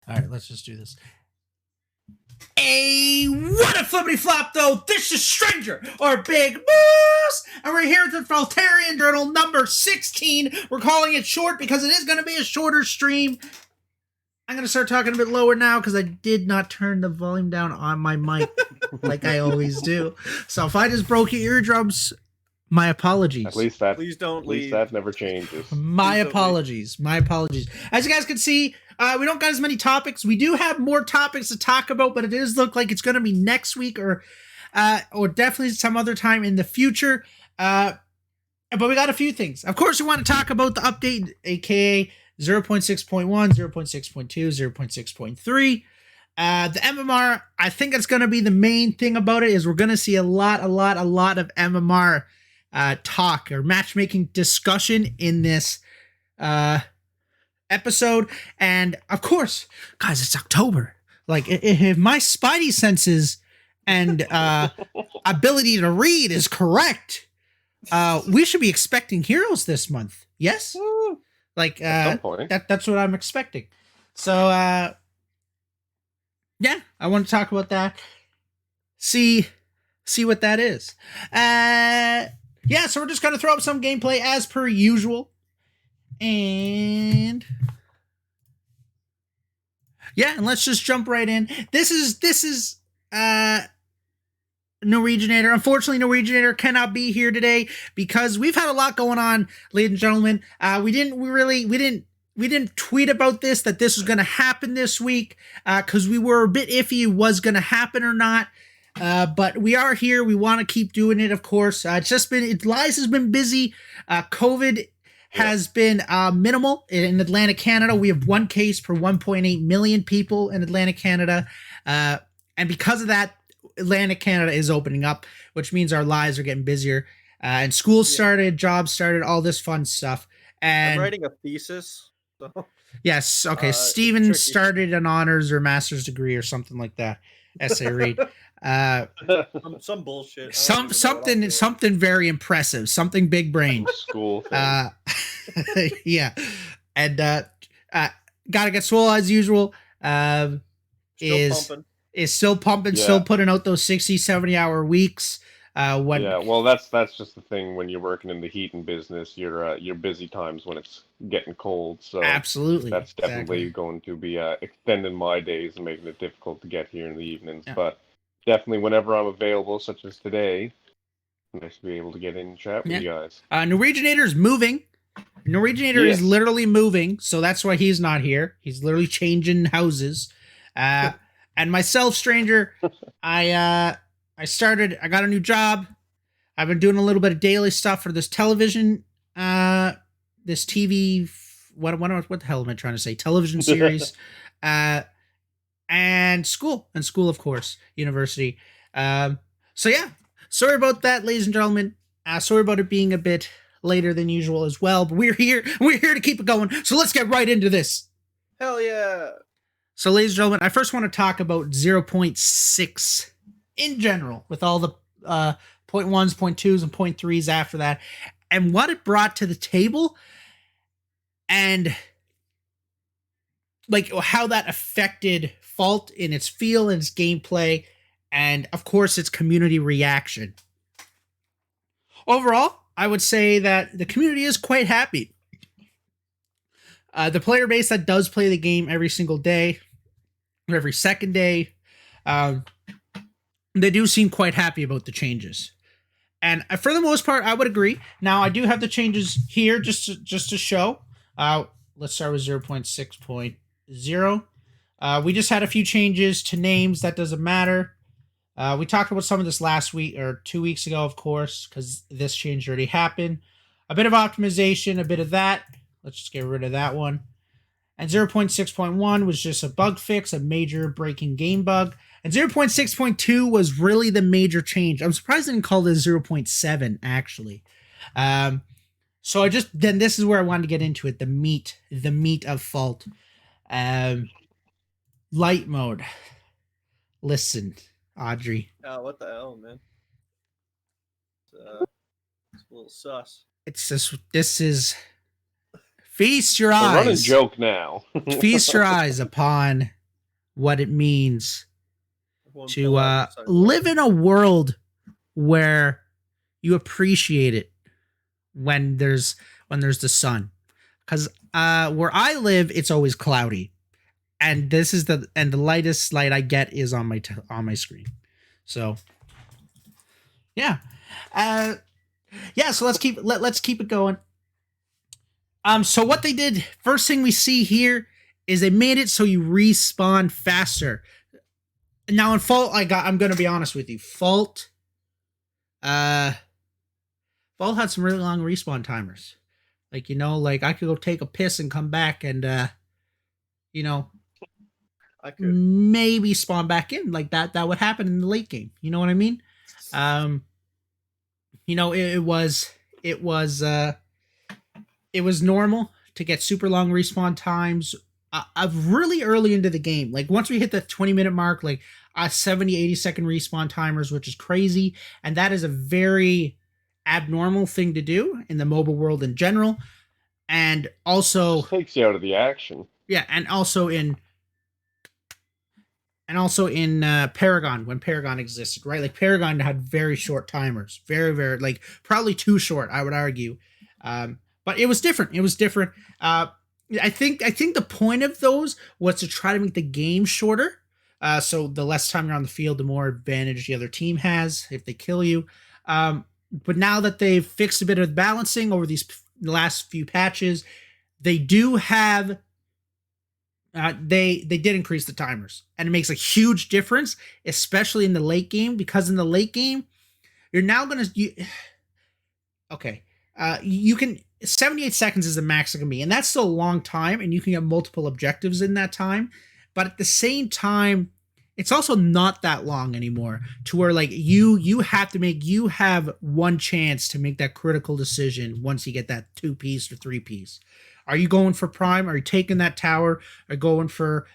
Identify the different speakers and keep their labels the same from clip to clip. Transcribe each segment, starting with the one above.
Speaker 1: All right, let's just do this. Hey, what a flippity flop though! This is Stranger or Big Boss, and we're here at the Faultarian Journal number 16. We're calling it short because it is going to be a shorter stream. I'm going to start talking a bit lower now because I did not turn the volume down on my mic like I always do. So if I just broke your eardrums, my apologies.
Speaker 2: At least that,
Speaker 3: Please don't
Speaker 2: at least
Speaker 3: leave.
Speaker 2: that never changes.
Speaker 1: My apologies. My apologies. As you guys can see, we don't got as many topics. We do have more topics to talk about, but it does look like it's going to be next week or definitely some other time in the future. But we got a few things. Of course, we want to talk about the update, aka 0.6.1, 0.6.2, 0.6.3. The MMR, I think it's going to be the main thing about it is we're going to see a lot of MMR talk or matchmaking discussion in this episode. And of course, guys, it's October. Like, if my spidey senses and ability to read is correct, we should be expecting heroes this month. Yes? Like,
Speaker 2: At some point.
Speaker 1: that's what I'm expecting. So, yeah, I want to talk about that. See what that is. Yeah, so we're just going to throw up some gameplay as per usual. And yeah, and let's just jump right in. This is Norweginator. Unfortunately, Norweginator cannot be here today because we've had a lot going on, ladies and gentlemen. We didn't tweet about this, that this was going to happen this week, because we were a bit iffy it was going to happen or not. But we are here. We want to keep doing it, of course. Liz has been busy. COVID has been minimal in Atlantic Canada. We have one case per 1.8 million people in Atlantic Canada. And because of that, Atlantic Canada is opening up, which means our lives are getting busier. And schools started, jobs started, all this fun stuff. And
Speaker 3: I'm writing a thesis. So.
Speaker 1: Yes. Okay. Steven
Speaker 3: tricky.
Speaker 1: started an honors or master's degree or something like that. EssayRead.
Speaker 3: Some bullshit.
Speaker 1: Something very impressive. Something big brain.
Speaker 2: School thing.
Speaker 1: Yeah. And GottaGetSwole as usual. Is still pumping, still putting out those 60, 70 hour weeks.
Speaker 2: Well, that's just the thing when you're working in the heating business. Your busy times when it's getting cold. So
Speaker 1: absolutely,
Speaker 2: that's definitely going to be extending my days and making it difficult to get here in the evenings. Yeah. But definitely, whenever I'm available, such as today, nice to be able to get in and chat with you guys.
Speaker 1: Norweginator is moving. Norweginator is literally moving, so that's why he's not here. He's literally changing houses. And myself, Stranger, I got a new job. I've been doing a little bit of daily stuff for this television, this TV, what the hell am I trying to say? Television series, and school, of course, university. So yeah, sorry about that, ladies and gentlemen. Sorry about it being a bit later than usual as well, but we're here to keep it going. So let's get right into this.
Speaker 3: Hell yeah.
Speaker 1: So ladies and gentlemen, I first want to talk about 0.6 in general, with all the 0.1s, 0.2s, and 0.3s after that, and what it brought to the table, and like how that affected Fault in its feel and its gameplay, and of course its community reaction. Overall, I would say that the community is quite happy. The player base that does play the game every single day, or every second day, they do seem quite happy about the changes. And for the most part, I would agree. Now, I do have the changes here just to show. Let's start with 0.6.0. We just had a few changes to names. That doesn't matter. We talked about some of this last week or 2 weeks ago, of course, because this change already happened. A bit of optimization, a bit of that. Let's just get rid of that one. And 0.6.1 was just a bug fix, a major breaking game bug. And 0.6.2 was really the major change. I'm surprised they didn't call this 0.7, actually. So then this is where I wanted to get into it, the meat of Fault. Light mode. Listen, Audrey.
Speaker 3: Oh, what the hell, man? It's a little sus.
Speaker 1: This is... Feast your eyes.
Speaker 2: A running joke now.
Speaker 1: Feast your eyes upon what it means
Speaker 3: Everyone
Speaker 1: to
Speaker 3: pull out your
Speaker 1: live in a world where you appreciate it when there's the sun. Because where I live, it's always cloudy, and the lightest light I get is on my screen. So yeah, so let's keep it going. So what they did, first thing we see here is they made it so you respawn faster. Now in Fault, I'm gonna be honest with you, Fault had some really long respawn timers. Like, I could go take a piss and come back and I could maybe spawn back in. Like that would happen in the late game. You know what I mean? It was normal to get super long respawn times really early into the game. Like once we hit the 20-minute mark, like 70, 80-second respawn timers, which is crazy. And that is a very abnormal thing to do in the mobile world in general. And also
Speaker 2: it takes you out of the action.
Speaker 1: Yeah, and also in Paragon, when Paragon existed, right? Like Paragon had very short timers, very, very, like probably too short, I would argue. But it was different. I think the point of those was to try to make the game shorter. So the less time you're on the field, the more advantage the other team has if they kill you. But now that they've fixed a bit of balancing over these last few patches, they do have they did increase the timers, and it makes a huge difference, especially in the late game, because in the late game you're now gonna you can 78 seconds is the max it can be, and that's still a long time, and you can get multiple objectives in that time. But at the same time, it's also not that long anymore, to where like you have one chance to make that critical decision once you get that 2-piece or 3-piece. Are you going for prime? Are you taking that tower? Are you going for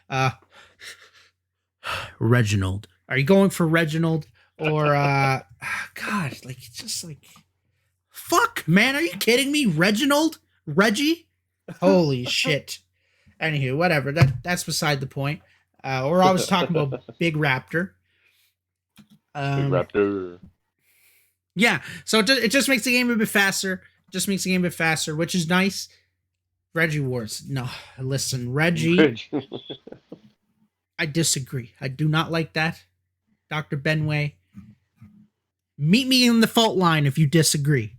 Speaker 1: Reginald? Are you going for Reginald? Or God, like it's just like, fuck, man, are you kidding me? Reginald? Reggie? Holy shit. Anywho, whatever. That's beside the point. We're always talking about Big Raptor.
Speaker 2: Big Raptor.
Speaker 1: Yeah, so it just makes the game a bit faster. Which is nice. Reggie Wars. No, listen, Reggie. I disagree. I do not like that. Dr. Benway. Meet me in the fault line if you disagree.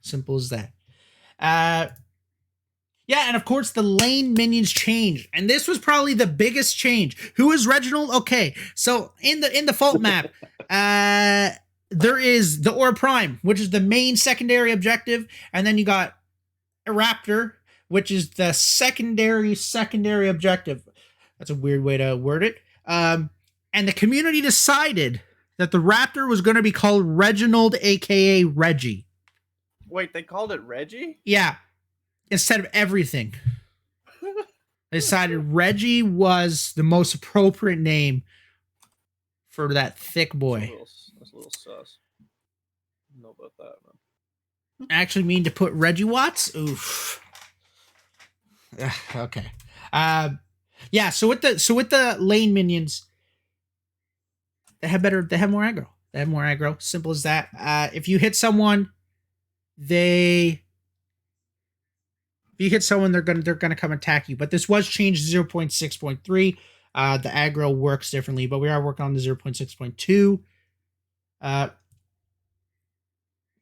Speaker 1: Simple as that. Yeah, and of course the lane minions changed, and this was probably the biggest change. Who is Reginald? Okay, so in the fault map, there is the Ore Prime, which is the main secondary objective, and then you got a Raptor, which is the secondary objective. That's a weird way to word it. And the community decided that the Raptor was going to be called Reginald, aka Reggie.
Speaker 3: Wait, they called it Reggie?
Speaker 1: Yeah. Instead of everything. They decided Reggie was the most appropriate name for that thick boy.
Speaker 3: That's a little sus. I don't know about that, man.
Speaker 1: Actually mean to put Reggie Watts? Oof. Okay. Yeah, so with the lane minions, they have more aggro. Simple as that. If you hit someone, they're gonna come attack you. But this was changed to 0.6.3. The aggro works differently, but we are working on the 0.6.2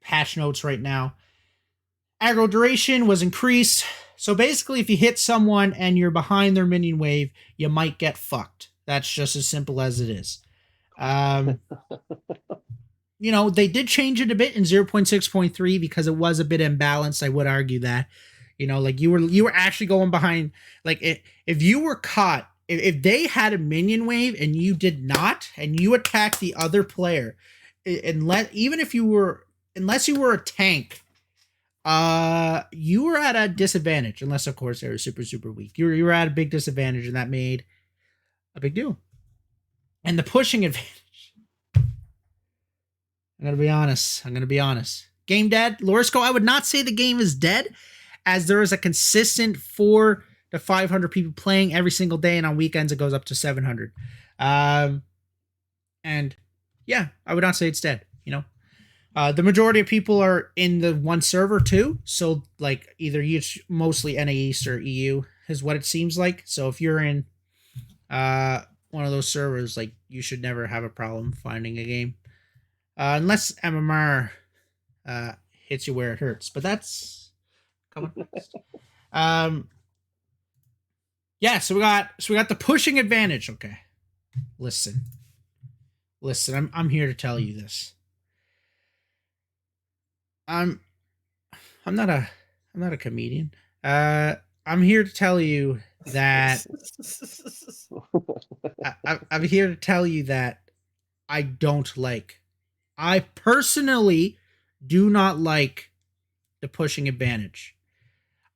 Speaker 1: patch notes right now. Aggro duration was increased. So basically, if you hit someone and you're behind their minion wave, you might get fucked. That's just as simple as it is. They did change it a bit in 0.6.3 because it was a bit imbalanced. I would argue that, like you were actually going behind. Like if you were caught, if they had a minion wave and you did not, and you attacked the other player, unless you were a tank, you were at a disadvantage, unless of course they were super, super weak. You were at a big disadvantage, and that made a big deal. And the pushing advantage, I'm gonna be honest. Game dead. Lorisco, I would not say the game is dead, as there is a consistent 4 to 500 people playing every single day, and on weekends it goes up to 700. And yeah, I would not say it's dead. The majority of people are in the one server too, so like either mostly NA East or EU is what it seems like. So if you're in one of those servers, like you should never have a problem finding a game, unless MMR hits you where it hurts. But that's coming next. Yeah, so we got the pushing advantage. Okay, listen, I'm here to tell you this. I'm not a comedian. I'm here to tell you that I'm here to tell you that I personally do not like the pushing advantage.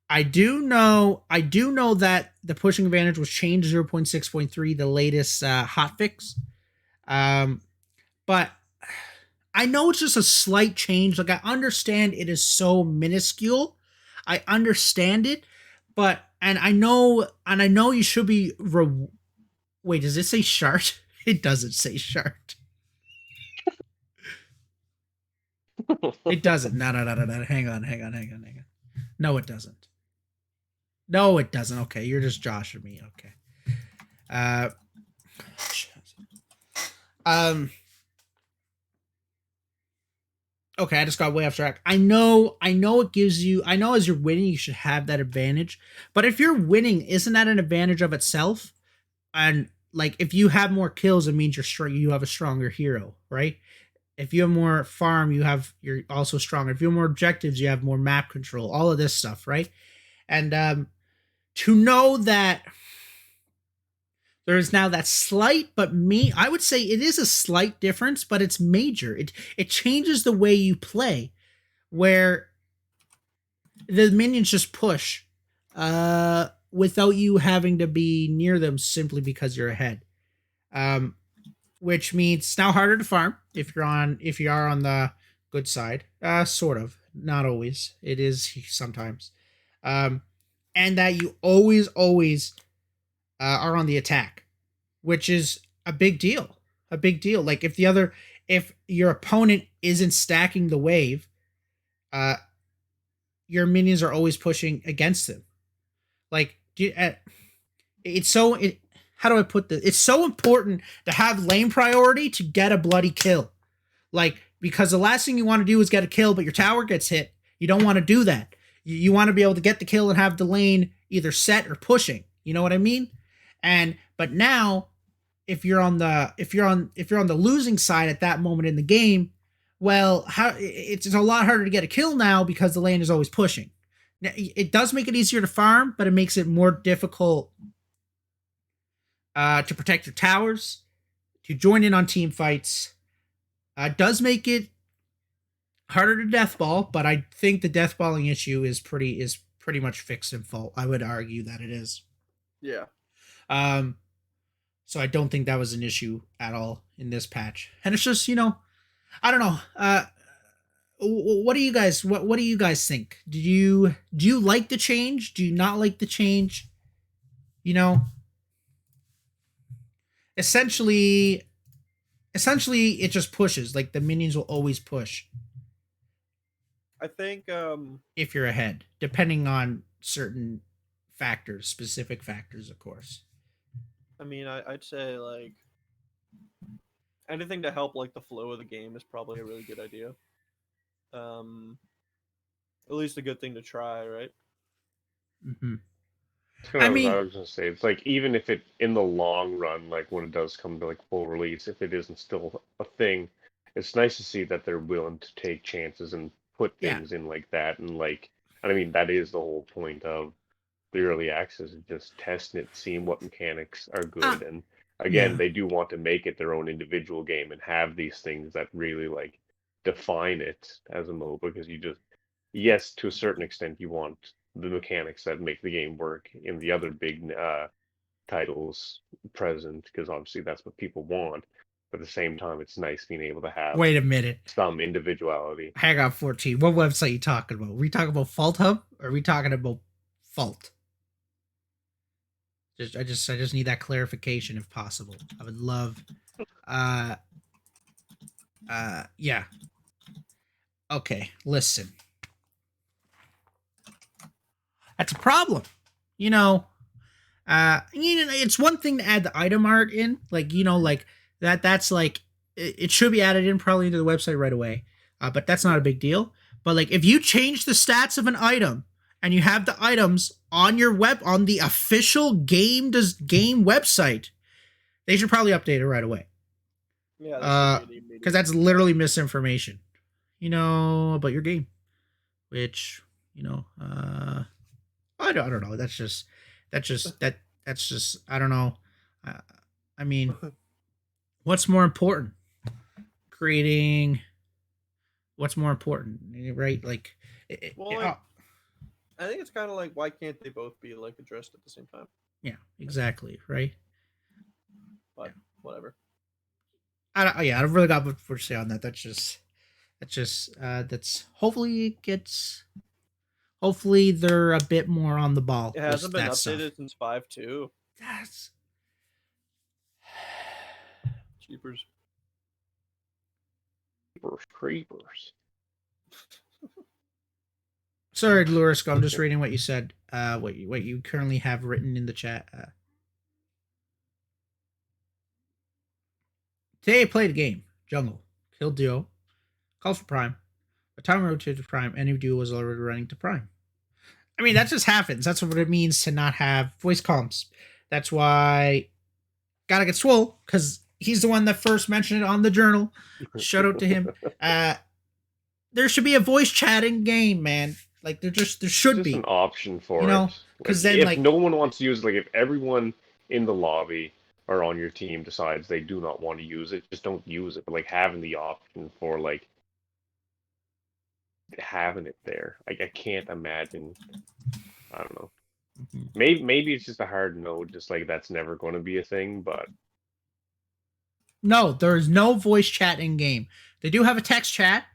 Speaker 1: I do know that the pushing advantage was changed 0.6.3, the latest hotfix. But I know it's just a slight change. Like, I understand it is so minuscule. I understand it, but I know you should be. Wait, does it say shart? It doesn't say shart. It doesn't. No. Hang on. No, it doesn't. Okay, you're just joshing me. Okay. Okay, I just got way off track. I know it gives you, I know as you're winning, you should have that advantage. But if you're winning, isn't that an advantage of itself? And like, if you have more kills, it means you have a stronger hero, right? If you have more farm, you're also stronger. If you have more objectives, you have more map control, all of this stuff, right? And to know that there is now that slight, but I would say it is a slight difference, but it's major. It changes the way you play, where the minions just push without you having to be near them simply because you're ahead. Which means it's now harder to farm if you are on the good side. Sort of. Not always. It is sometimes. And that you always are on the attack, which is a big deal. Like, if your opponent isn't stacking the wave, your minions are always pushing against them. Like, how do I put this? It's so important to have lane priority to get a bloody kill. Like, because the last thing you want to do is get a kill, but your tower gets hit. You don't want to do that. You want to be able to get the kill and have the lane either set or pushing. You know what I mean? But now, if you're on the losing side at that moment in the game, well, it's a lot harder to get a kill now because the lane is always pushing. Now, it does make it easier to farm, but it makes it more difficult to protect your towers, to join in on team fights. Does make it harder to deathball, but I think the deathballing issue is pretty much fixed in Fault. I would argue that it is.
Speaker 3: Yeah.
Speaker 1: So I don't think that was an issue at all in this patch. And it's just, I don't know. What do you guys think? Do you like the change? Do you not like the change? Essentially it just pushes. Like, the minions will always push.
Speaker 3: I think
Speaker 1: if you're ahead, depending on certain factors, specific factors, of course.
Speaker 3: I mean, I'd say, like, anything to help, like, the flow of the game is probably a really good idea. At least a good thing to try, right?
Speaker 1: Mm-hmm.
Speaker 2: I was gonna say, it's like, even if it, in the long run, like when it does come to like full release, if it isn't still a thing, it's nice to see that they're willing to take chances and put things in like that. And like, I mean, that is the whole point of the early access, is just testing it, seeing what mechanics are good. And again, they do want to make it their own individual game and have these things that really like define it as a MOBA, because you just, yes, to a certain extent, you want the mechanics that make the game work in the other big titles present, because obviously that's what people want. But at the same time, it's nice being able to have,
Speaker 1: wait a minute,
Speaker 2: some individuality.
Speaker 1: Hang on, 14. What website are you talking about? Are we talking about Fault Hub, or are we talking about Fault? I just need that clarification if possible. I would love. Yeah. Okay, listen. That's a problem. It's one thing to add the item art in, like that. That's like it should be added in probably into the website right away. But that's not a big deal. But like if you change the stats of an item and you have the items on your on the official game website, they should probably update it right away.
Speaker 3: Yeah,
Speaker 1: because that's literally misinformation, about your game, which I don't know. That's just I don't know. I mean, what's more important? What's more important, right? Like,
Speaker 3: I think it's kind of like, why can't they both be like addressed at the same time?
Speaker 1: Yeah, exactly, right?
Speaker 3: But whatever.
Speaker 1: I've really got what to say on that. That's hopefully they're a bit more on the ball.
Speaker 3: It hasn't been updated since 5.2.
Speaker 1: That's
Speaker 3: Cheapers.
Speaker 2: Creepers.
Speaker 1: Sorry, Lurisk, I'm just reading what you said. What you currently have written in the chat. Today I played a game. Jungle. Killed Duo. Called for Prime. By the time I rotated to Prime, any duo was already running to Prime. I mean, that just happens. That's what it means to not have voice comms. That's why GottaGetSwole, because he's the one that first mentioned it on the journal. Shout out to him. There should be a voice chatting game, man. Like there should be
Speaker 2: an option for it. Because then, if no one wants to use it, like if everyone in the lobby or on your team decides they do not want to use it, just don't use it. But like having the option for like having it there, like I can't imagine. I don't know. Maybe it's just a hard no, just like that's never going to be a thing. But
Speaker 1: no, there is no voice chat in game. They do have a text chat.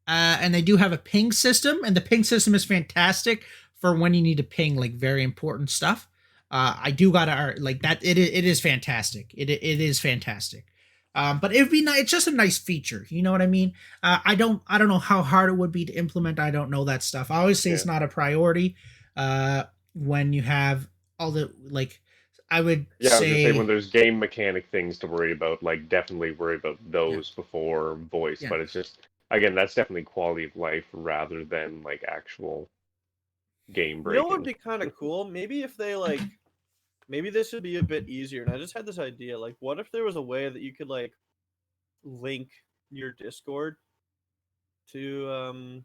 Speaker 1: And they do have a ping system, and the ping system is fantastic for when you need to ping like very important stuff. I do gotta like that. It is fantastic. It is fantastic. But it'd be nice. It's just a nice feature. You know what I mean? I don't know how hard it would be to implement. I don't know that stuff. I always say it's not a priority. When you have all the like, I would say,
Speaker 2: I was gonna say when there's game mechanic things to worry about, like definitely worry about those before voice. Yeah. But it's just. Again, that's definitely quality of life rather than like actual game breaking.
Speaker 3: You know what would be kind of cool? Maybe if they like, maybe this would be a bit easier. And I just had this idea. Like, what if there was a way that you could like link your Discord to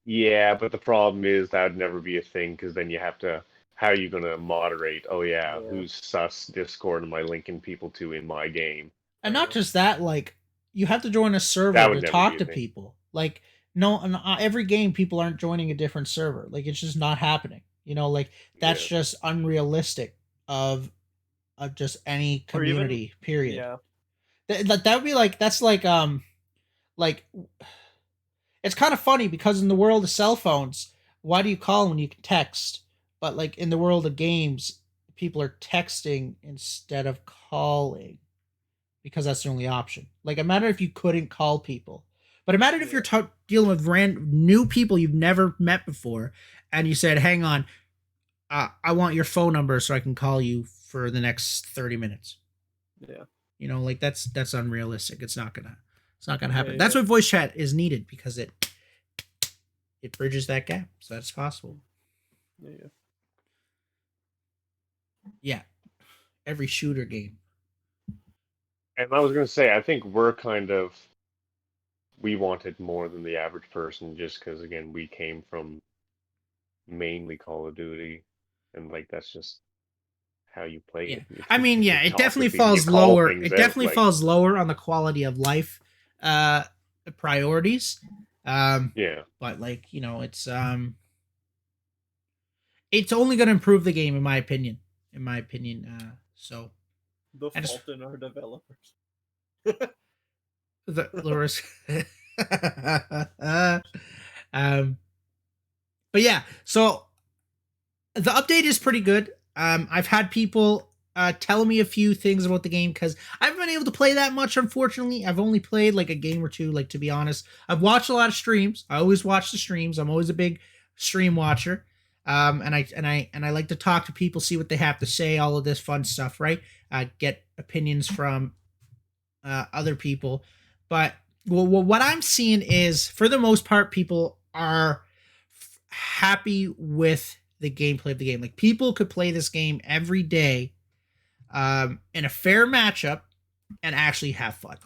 Speaker 2: Yeah, but the problem is that would never be a thing because then you have to. How are you gonna moderate? Oh yeah, who's sus Discord am I linking people to in my game?
Speaker 1: And not just that, like. You have to join a server to talk to people. Like, no, every game people aren't joining a different server. Like, it's just not happening. Like that's just unrealistic of just any community. Period.
Speaker 3: Yeah.
Speaker 1: That would be like that's like it's kind of funny because in the world of cell phones, why do you call when you can text? But like in the world of games, people are texting instead of calling. Because that's the only option. Like, imagine if you couldn't call people. But imagine if you're dealing with new people you've never met before, and you said, hang on, I want your phone number so I can call you for the next 30 minutes.
Speaker 3: Yeah.
Speaker 1: Like, that's unrealistic. It's not gonna happen. Yeah. That's what voice chat is needed, because it bridges that gap. So that's possible.
Speaker 3: Yeah.
Speaker 1: Yeah. Every shooter game.
Speaker 2: And I was going to say, I think we wanted more than the average person just because, again, we came from mainly Call of Duty. And, like, that's just how you play it.
Speaker 1: I mean, it definitely falls lower. It definitely falls lower on the quality of life priorities. But, like, it's only going to improve the game, in my opinion. So...
Speaker 3: The fault in our developers.
Speaker 1: The risk. But yeah, so the update is pretty good. I've had people telling me a few things about the game because I haven't been able to play that much. Unfortunately, I've only played like a game or two. Like, to be honest, I've watched a lot of streams. I always watch the streams. I'm always a big stream watcher. And I like to talk to people, see what they have to say, all of this fun stuff, right? Get opinions from other people. But well, what I'm seeing is, for the most part, people are happy with the gameplay of the game. Like, people could play this game every day in a fair matchup and actually have fun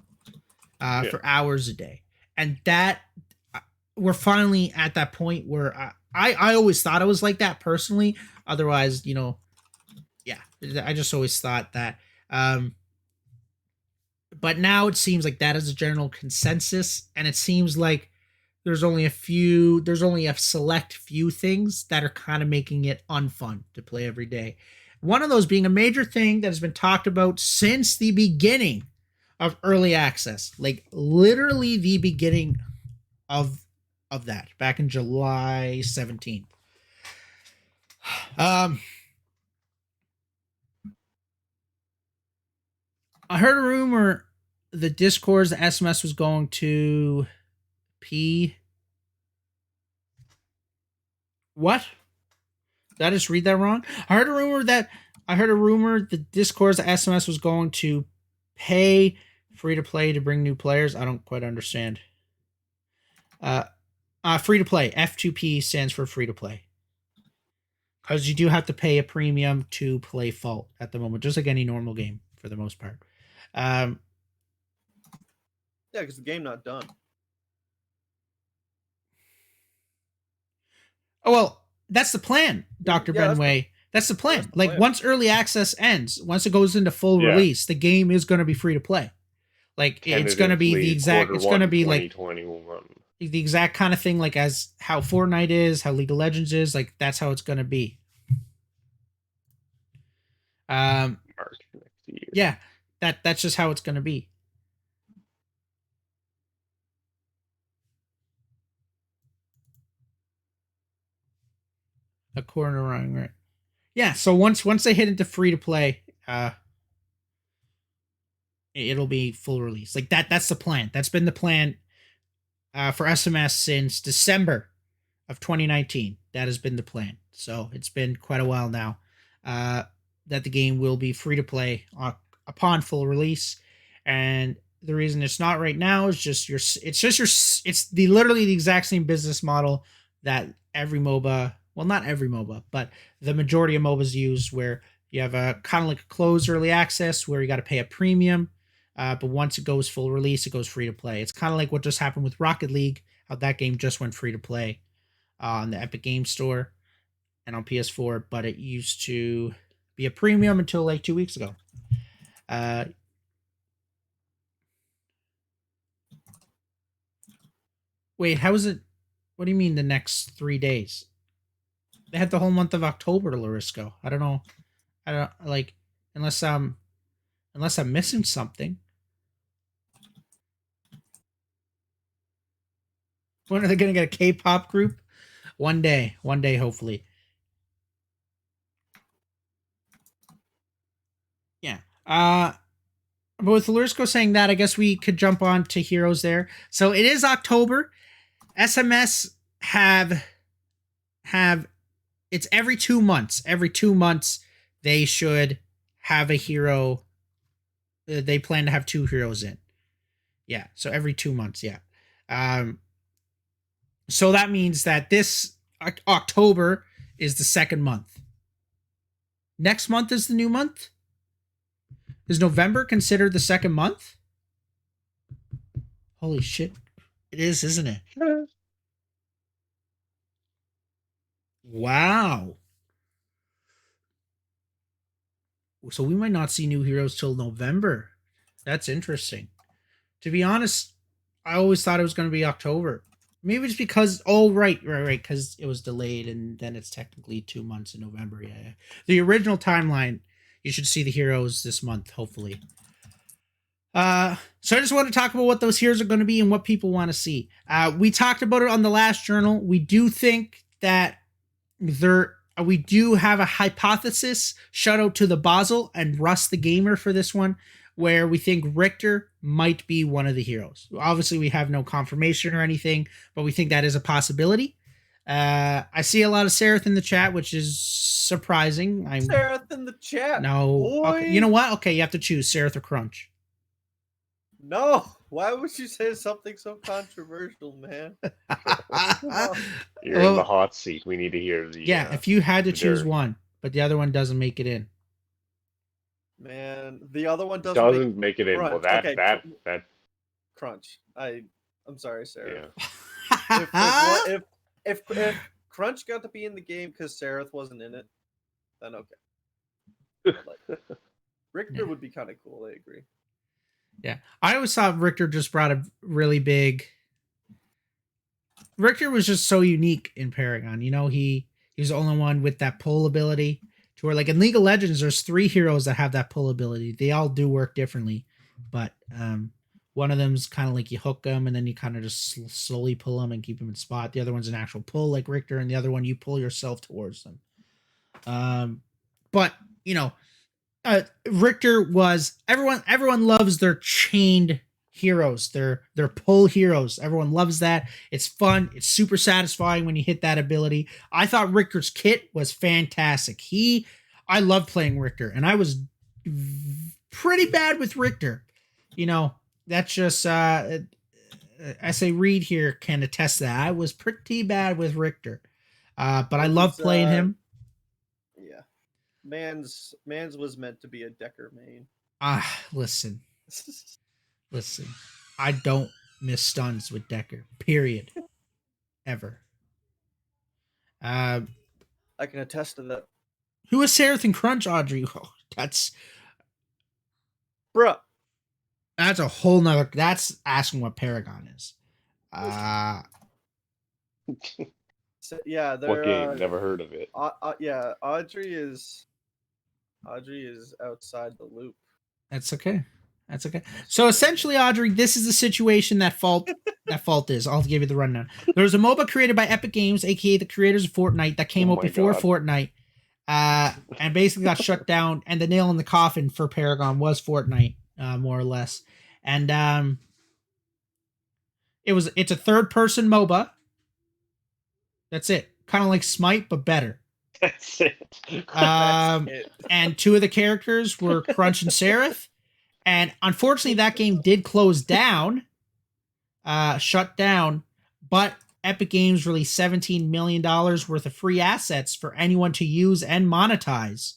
Speaker 1: for hours a day. And that we're finally at that point where I always thought it was like that personally. Otherwise, I just always thought that. But now it seems like that is a general consensus, and it seems like there's only a select few things that are kind of making it unfun to play every day. One of those being a major thing that has been talked about since the beginning of early access, like literally the beginning of that, back in July 17th. I heard a rumor the Discord's SMS was going to P. What? Did I just read that wrong? I heard a rumor the Discord's SMS was going to pay free to play to bring new players. I don't quite understand. Free to play. F2P stands for free to play. Because you do have to pay a premium to play Fault at the moment, just like any normal game for the most part.
Speaker 3: Yeah, because the game not done.
Speaker 1: Oh, well, that's the plan, Dr. Benway. That's the plan. Like, once early access ends, once it goes into full release, the game is going to be free to play. Like, it's going to be the exact, it's going to be like the exact kind of thing, like as how Fortnite is, how League of Legends is, like that's how it's going to be. March next year. Yeah, that's just how it's going to be. A corner run, right? Yeah. So once they hit into free to play, it'll be full release. Like that. That's the plan. That's been the plan for SMS since December of 2019. That has been the plan. So it's been quite a while now that the game will be free to play upon full release. And the reason it's not right now is it's literally the exact same business model that every MOBA, well, not every MOBA, but the majority of MOBAs use, where you have a kind of like a closed early access where you got to pay a premium. But once it goes full release, it goes free to play. It's kind of like what just happened with Rocket League, how that game just went free to play on the Epic Game Store and on PS4, but it used to be a premium until like 2 weeks ago. Wait, how is it? What do you mean the next 3 days? They had the whole month of October to Larisco. I don't know. Like, unless I'm missing something. When are they going to get a K-pop group? One day, hopefully. Yeah. But with Larisco saying that, I guess we could jump on to Heroes there. So it is October. SMS have it's every 2 months. Every 2 months they should have a hero. They plan to have 2 heroes in. Yeah, so every 2 months, yeah. So that means that this October is the second month. Next month is the new month? Is November considered the second month? Holy shit. It is, isn't it? Wow. So we might not see new heroes till November. That's interesting. To be honest, I always thought it was going to be October. Maybe it's because, right, because it was delayed, and then it's technically 2 months in November. Yeah. The original timeline, you should see the heroes this month, hopefully. So I just want to talk about what those heroes are going to be and what people want to see. We talked about it on the last journal. We do think that we do have a hypothesis. Shout out to the Basel and Russ the Gamer for this one, where we think Richter might be one of the heroes. Obviously, we have no confirmation or anything, but we think that is a possibility. I see a lot of Seraph in the chat, which is surprising.
Speaker 3: Seraph in the chat.
Speaker 1: No.
Speaker 3: Boy.
Speaker 1: Okay. You know what? Okay, you have to choose Seraph or Crunch.
Speaker 3: No. Why would you say something so controversial, man?
Speaker 2: You're in the hot seat. We need to hear the.
Speaker 1: Yeah, if you had to choose one, but the other one doesn't make it in.
Speaker 3: Man, the other one doesn't
Speaker 2: make it in.
Speaker 3: Crunch.
Speaker 2: Well, that
Speaker 3: Crunch. I'm sorry, Sarah.
Speaker 1: Yeah.
Speaker 3: If Crunch got to be in the game because Seraph wasn't in it, then okay. Richter would be kind of cool. I agree.
Speaker 1: Yeah, I always thought Richter just brought a really big. Richter was just so unique in Paragon. You know, he was the only one with that pull ability. To where, like in League of Legends, there's 3 heroes that have that pull ability. They all do work differently, but one of them's kind of like you hook them and then you kind of just slowly pull them and keep them in spot. The other one's an actual pull, like Richter, and the other one you pull yourself towards them. But you know, Richter was everyone loves their chained heroes, their pull heroes. Everyone loves that. It's fun. It's super satisfying when you hit that ability. I thought Richter's kit was fantastic. I loved playing Richter, and I was pretty bad with Richter. You know, that's just EssayRead here can attest to that. I was pretty bad with Richter, but I love playing him.
Speaker 3: Yeah, Mans was meant to be a Decker main.
Speaker 1: Listen, I don't miss stuns with Decker. Period. Ever.
Speaker 3: I can attest to that.
Speaker 1: Who is Seraph and Crunch, Audrey? Oh, that's a whole nother. That's asking what Paragon is.
Speaker 3: So, yeah,
Speaker 2: what game? Never heard of it.
Speaker 3: Yeah, Audrey is outside the loop.
Speaker 1: That's okay. So essentially, Audrey, this is the situation that Fault is. I'll give you the rundown. There was a MOBA created by Epic Games, aka the creators of Fortnite, that came out before Fortnite, and basically got shut down. And the nail in the coffin for Paragon was Fortnite, more or less. And it's a third-person MOBA. That's it. Kind of like Smite, but better.
Speaker 2: That's it.
Speaker 1: And 2 of the characters were Crunch and Seraph. And unfortunately, that game did close down, shut down, but Epic Games released $17 million worth of free assets for anyone to use and monetize.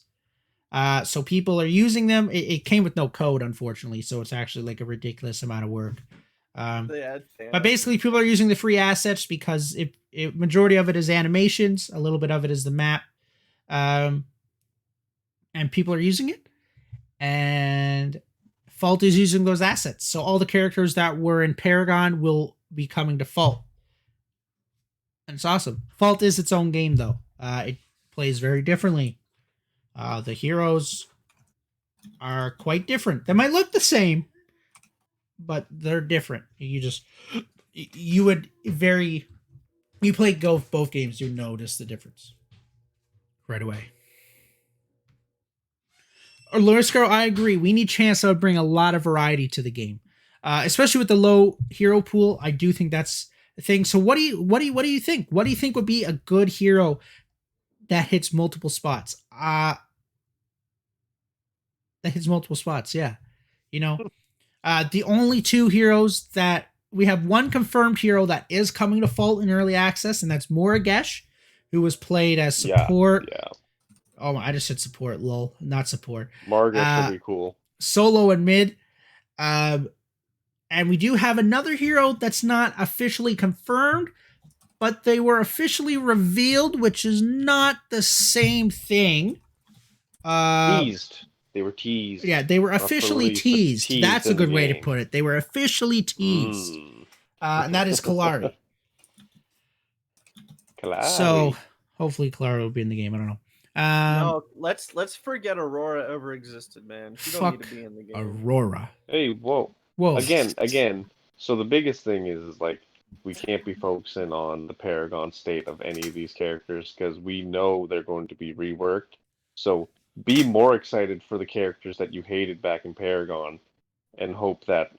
Speaker 1: So people are using them. It came with no code, unfortunately, so it's actually like a ridiculous amount of work. But basically, people are using the free assets because majority of it is animations, a little bit of it is the map, and people are using it. And Fault is using those assets. So all the characters that were in Paragon will be coming to Fault. And it's awesome. Fault is its own game, though. It plays very differently. The heroes are quite different. They might look the same, but they're different. You play both games, you notice the difference right away. Or Lurskar, I agree. We need chance that would bring a lot of variety to the game, especially with the low hero pool. I do think that's the thing. So what do you think? What do you think would be a good hero that hits multiple spots? Yeah. You know, the only 2 heroes that we have, one confirmed hero that is coming to Fault in early access, and that's Moragesh, who was played as support.
Speaker 2: Yeah.
Speaker 1: Oh, I just said support, lol, not support.
Speaker 2: Margaret would be cool.
Speaker 1: Solo and mid. And we do have another hero that's not officially confirmed, but they were officially revealed, which is not the same thing.
Speaker 2: Teased. They were teased.
Speaker 1: Yeah, they were officially teased. That's a good way to put it. They were officially teased. And that is Kalari. So hopefully Kalari will be in the game. I don't know.
Speaker 3: No, let's forget Aurora ever existed, man. She don't need to be in the game.
Speaker 1: Aurora.
Speaker 2: Hey, whoa. Again. So the biggest thing is like we can't be focusing on the Paragon state of any of these characters because we know they're going to be reworked. So be more excited for the characters that you hated back in Paragon and hope that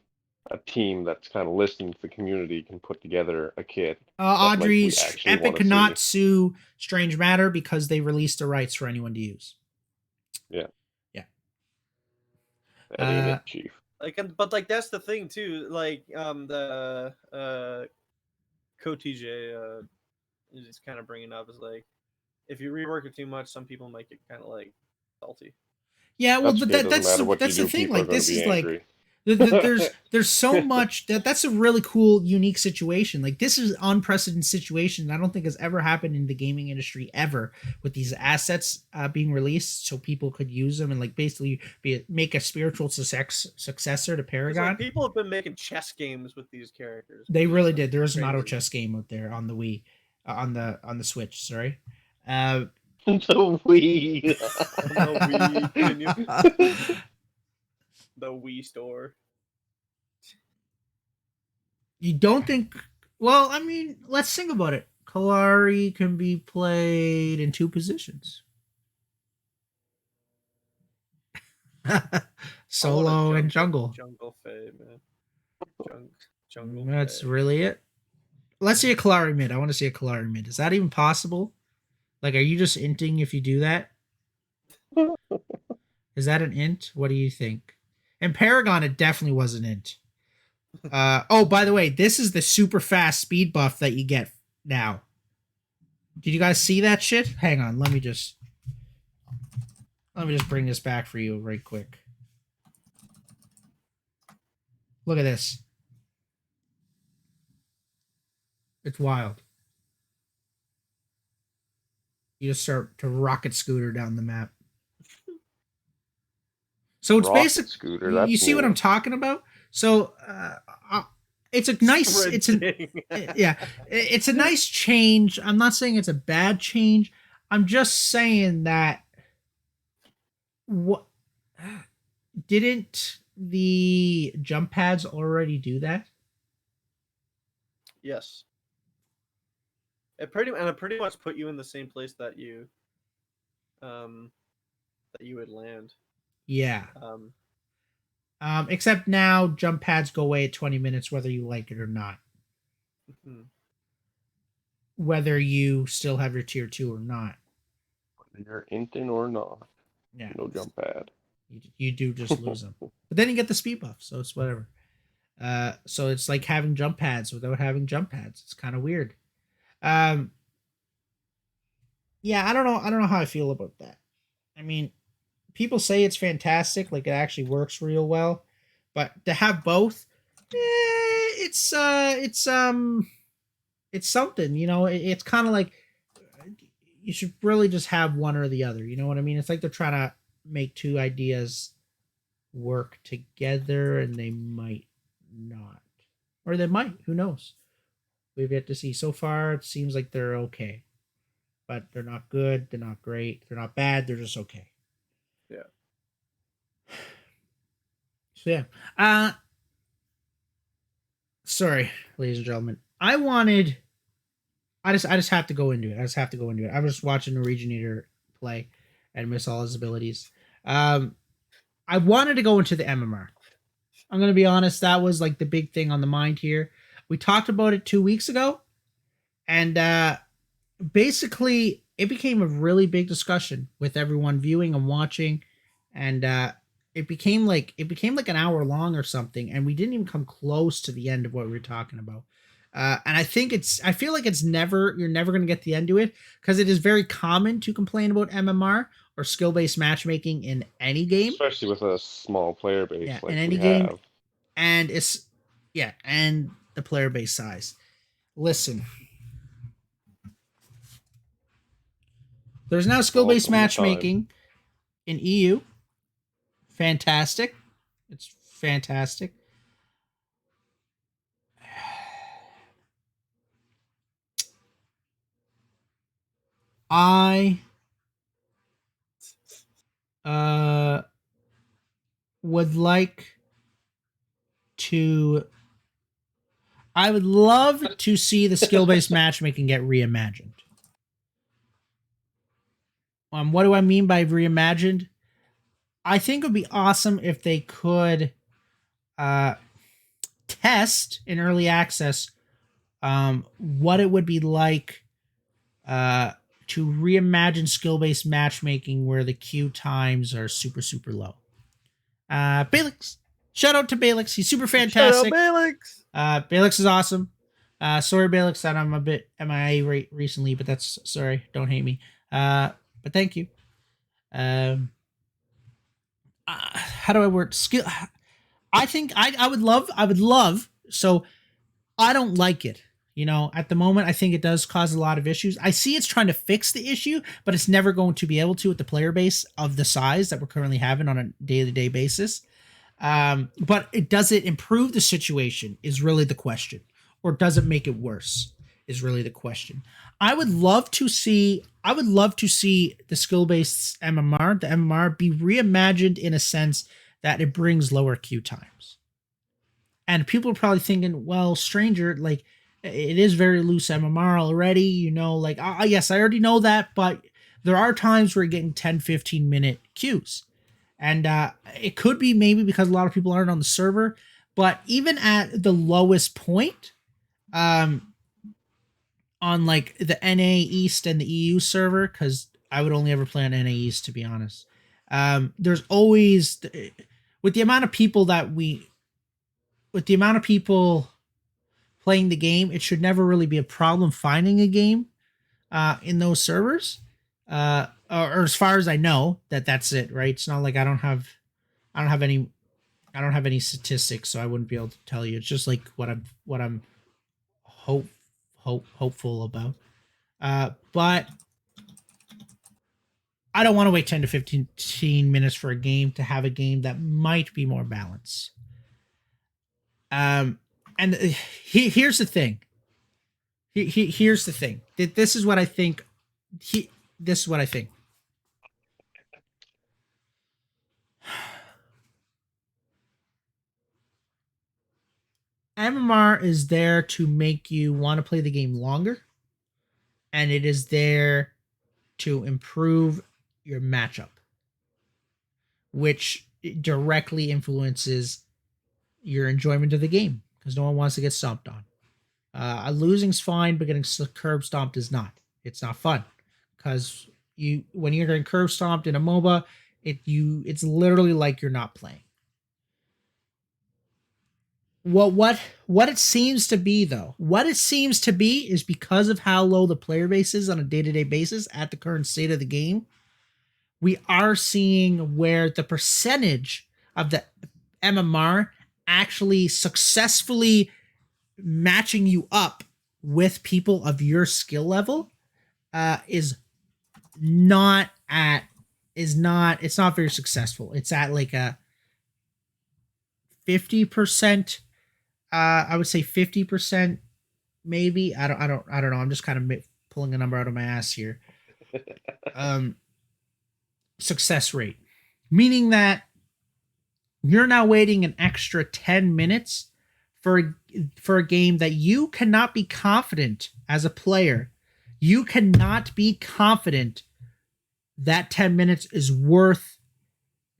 Speaker 2: a team that's kind of listening to the community can put together a kit that like
Speaker 1: Audrey,
Speaker 2: we actually
Speaker 1: Epic
Speaker 2: want to
Speaker 1: could not
Speaker 2: see.
Speaker 1: sue Strange Matter because they released the rights for anyone to use.
Speaker 2: Yeah.
Speaker 1: Yeah.
Speaker 2: That ain't it, Chief.
Speaker 3: Like, but like that's the thing too. Like, the CoTJ is kind of bringing up is like, if you rework it too much, some people might get kind of like salty.
Speaker 1: Yeah, well,
Speaker 2: That's
Speaker 1: but
Speaker 2: okay. It doesn't matter what you
Speaker 1: that's the
Speaker 2: do.
Speaker 1: thing.
Speaker 2: People are
Speaker 1: Like,
Speaker 2: going to
Speaker 1: this
Speaker 2: be
Speaker 1: is like
Speaker 2: angry.
Speaker 1: there's so much that's a really cool, unique situation. Like, this is unprecedented situation. I don't think has ever happened in the gaming industry ever, with these assets being released so people could use them and like basically make a spiritual successor to
Speaker 3: 'Cause,
Speaker 1: Paragon.
Speaker 3: like, people have been making chess games with these characters.
Speaker 1: They
Speaker 3: which is,
Speaker 1: really
Speaker 3: like,
Speaker 1: did. There was an auto
Speaker 3: crazy.
Speaker 1: chess game out there on the Wii, on the Switch. Sorry.
Speaker 2: The Wii.
Speaker 3: The Wii store.
Speaker 1: You don't think? Well, I mean, let's think about it. Kalari can be played in two positions: solo and jungle.
Speaker 3: Jungle Fae, man. Jungle.
Speaker 1: That's
Speaker 3: Fae.
Speaker 1: really it. Let's see a Kalari mid. I want to see a Kalari mid. Is that even possible? Like, are you just inting if you do that? Is that an int? What do you think? In Paragon, it definitely was an int. Oh, by the way, this is the super fast speed buff that you get now. Did you guys see that shit? Hang on, let me just bring this back for you right quick. Look at this. It's wild. You just start to rocket scooter down the map. So it's basic.
Speaker 2: Scooter,
Speaker 1: you see what I'm talking about? So it's a nice. It's a yeah. It's a nice change. I'm not saying it's a bad change. I'm just saying that what didn't the jump pads already do that?
Speaker 3: Yes. It pretty much put you in the same place that you would land.
Speaker 1: Yeah. Except now jump pads go away at 20 minutes whether you like it or not.
Speaker 3: Mm-hmm.
Speaker 1: Whether you still have your tier 2 or not.
Speaker 2: Whether you're inting or not.
Speaker 1: Yeah.
Speaker 2: No jump pad.
Speaker 1: You do just lose them. But then you get the speed buff, so it's whatever. So it's like having jump pads without having jump pads. It's kind of weird. Yeah, I don't know how I feel about that. I mean, people say it's fantastic, like it actually works real well, but to have both, it's something, you know. It's kind of like you should really just have one or the other. You know what I mean? It's like they're trying to make two ideas work together, and they might not, or they might. Who knows? We've yet to see. So far, it seems like they're okay, but they're not good. They're not great. They're not bad. They're just okay.
Speaker 3: Yeah.
Speaker 1: So yeah. Sorry, ladies and gentlemen. I just have to go into it. I was just watching Norweginator play and miss all his abilities. I wanted to go into the MMR. I'm gonna be honest, that was like the big thing on the mind here. We talked about it 2 weeks ago, and basically it became a really big discussion with everyone viewing and watching, and it became like an hour long or something, and we didn't even come close to the end of what we were talking about. And I feel like you're never going to get the end to it, because it is very common to complain about MMR or skill-based matchmaking in any game,
Speaker 2: especially with a small player base.
Speaker 1: Yeah,
Speaker 2: like
Speaker 1: in any
Speaker 2: we
Speaker 1: game,
Speaker 2: have.
Speaker 1: and and the player base size. Listen, there's now skill-based matchmaking in EU. Fantastic. It's fantastic. I would like to I would love to see the skill-based matchmaking get reimagined. What do I mean by reimagined? I think it would be awesome if they could test in early access what it would be like to reimagine skill-based matchmaking where the queue times are super, super low. Balix. Shout out to Balix. He's super fantastic.
Speaker 3: Shout out Balix.
Speaker 1: Balix is awesome. Sorry, Balix, that I'm a bit MIA recently, but that's sorry. Don't hate me. But thank you. How do I word skill? I think I would love. So I don't like it. You know, at the moment, I think it does cause a lot of issues. I see it's trying to fix the issue, but it's never going to be able to with the player base of the size that we're currently having on a day-to-day basis. But does it improve the situation is really the question. Or does it make it worse is really the question. I would love to see the skill-based MMR, the MMR, be reimagined in a sense that it brings lower queue times. And people are probably thinking, well, Stranger, like, it is very loose MMR already, you know, like, yes, I already know that, but there are times where you're getting 10, 15 minute queues. And it could be maybe because a lot of people aren't on the server, but even at the lowest point, on like the NA East and the EU server, because I would only ever play on NA East, to be honest. There's always, with the amount of people playing the game, it should never really be a problem finding a game in those servers. Or as far as I know, that's it, right? It's not like I don't have any statistics, so I wouldn't be able to tell you. It's just like what I'm hopeful about. But I don't want to wait 10 to 15 minutes for a game to have a game that might be more balanced. And here's the thing. Here's the thing. This is what I think. This is what I think. MMR is there to make you want to play the game longer, and it is there to improve your matchup, which directly influences your enjoyment of the game, because no one wants to get stomped on. Losing's fine, but getting curb stomped is not. It's not fun, because when you're getting curb stomped in a MOBA, it's literally like you're not playing. Well, what it seems to be, though, is because of how low the player base is on a day-to-day basis at the current state of the game, we are seeing where the percentage of the MMR actually successfully matching you up with people of your skill level it's not very successful. It's at like a 50%. I would say 50%, maybe. I don't know. I'm just kind of pulling a number out of my ass here. Success rate, meaning that you're now waiting an extra 10 minutes for a game that you cannot be confident as a player. You cannot be confident that 10 minutes is worth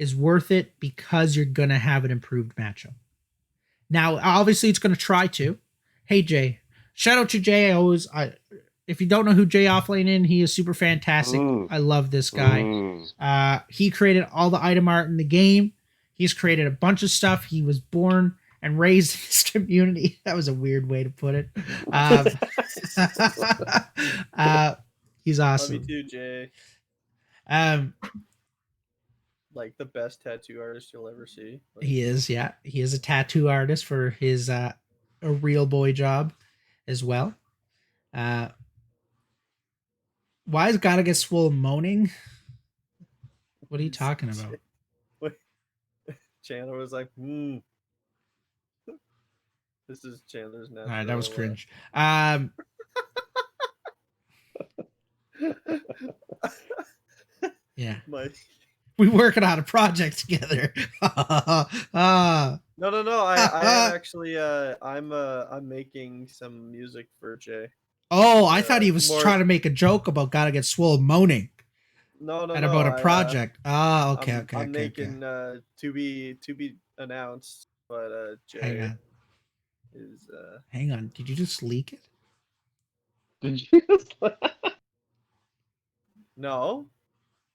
Speaker 1: it because you're going to have an improved matchup. Now, obviously, it's going to try to. Hey, Jay. Shout out to Jay. If you don't know who Jay Offlane is, he is super fantastic. I love this guy. He created all the item art in the game. He's created a bunch of stuff. He was born and raised in this community. That was a weird way to put it. He's awesome.
Speaker 3: Love you too, Jay. Like the best tattoo artist you'll ever see. Like,
Speaker 1: he is, yeah. He is a tattoo artist for his a real boy job as well. Why is GottaGetSwole moaning? What are you talking about?
Speaker 3: Chandler was like, This is Chandler's now.
Speaker 1: All right, that was cringe. Yeah. We working on a project together.
Speaker 3: No. I actually I'm making some music for Jay.
Speaker 1: Oh, I thought he was
Speaker 3: More.
Speaker 1: trying to make a joke about GottaGetSwole moaning
Speaker 3: No.
Speaker 1: and about a project. Okay.
Speaker 3: I'm making to be announced, but
Speaker 1: Hang
Speaker 3: Jay
Speaker 1: on.
Speaker 3: is
Speaker 1: Hang on. Did you just leak it?
Speaker 2: Did you just
Speaker 3: no.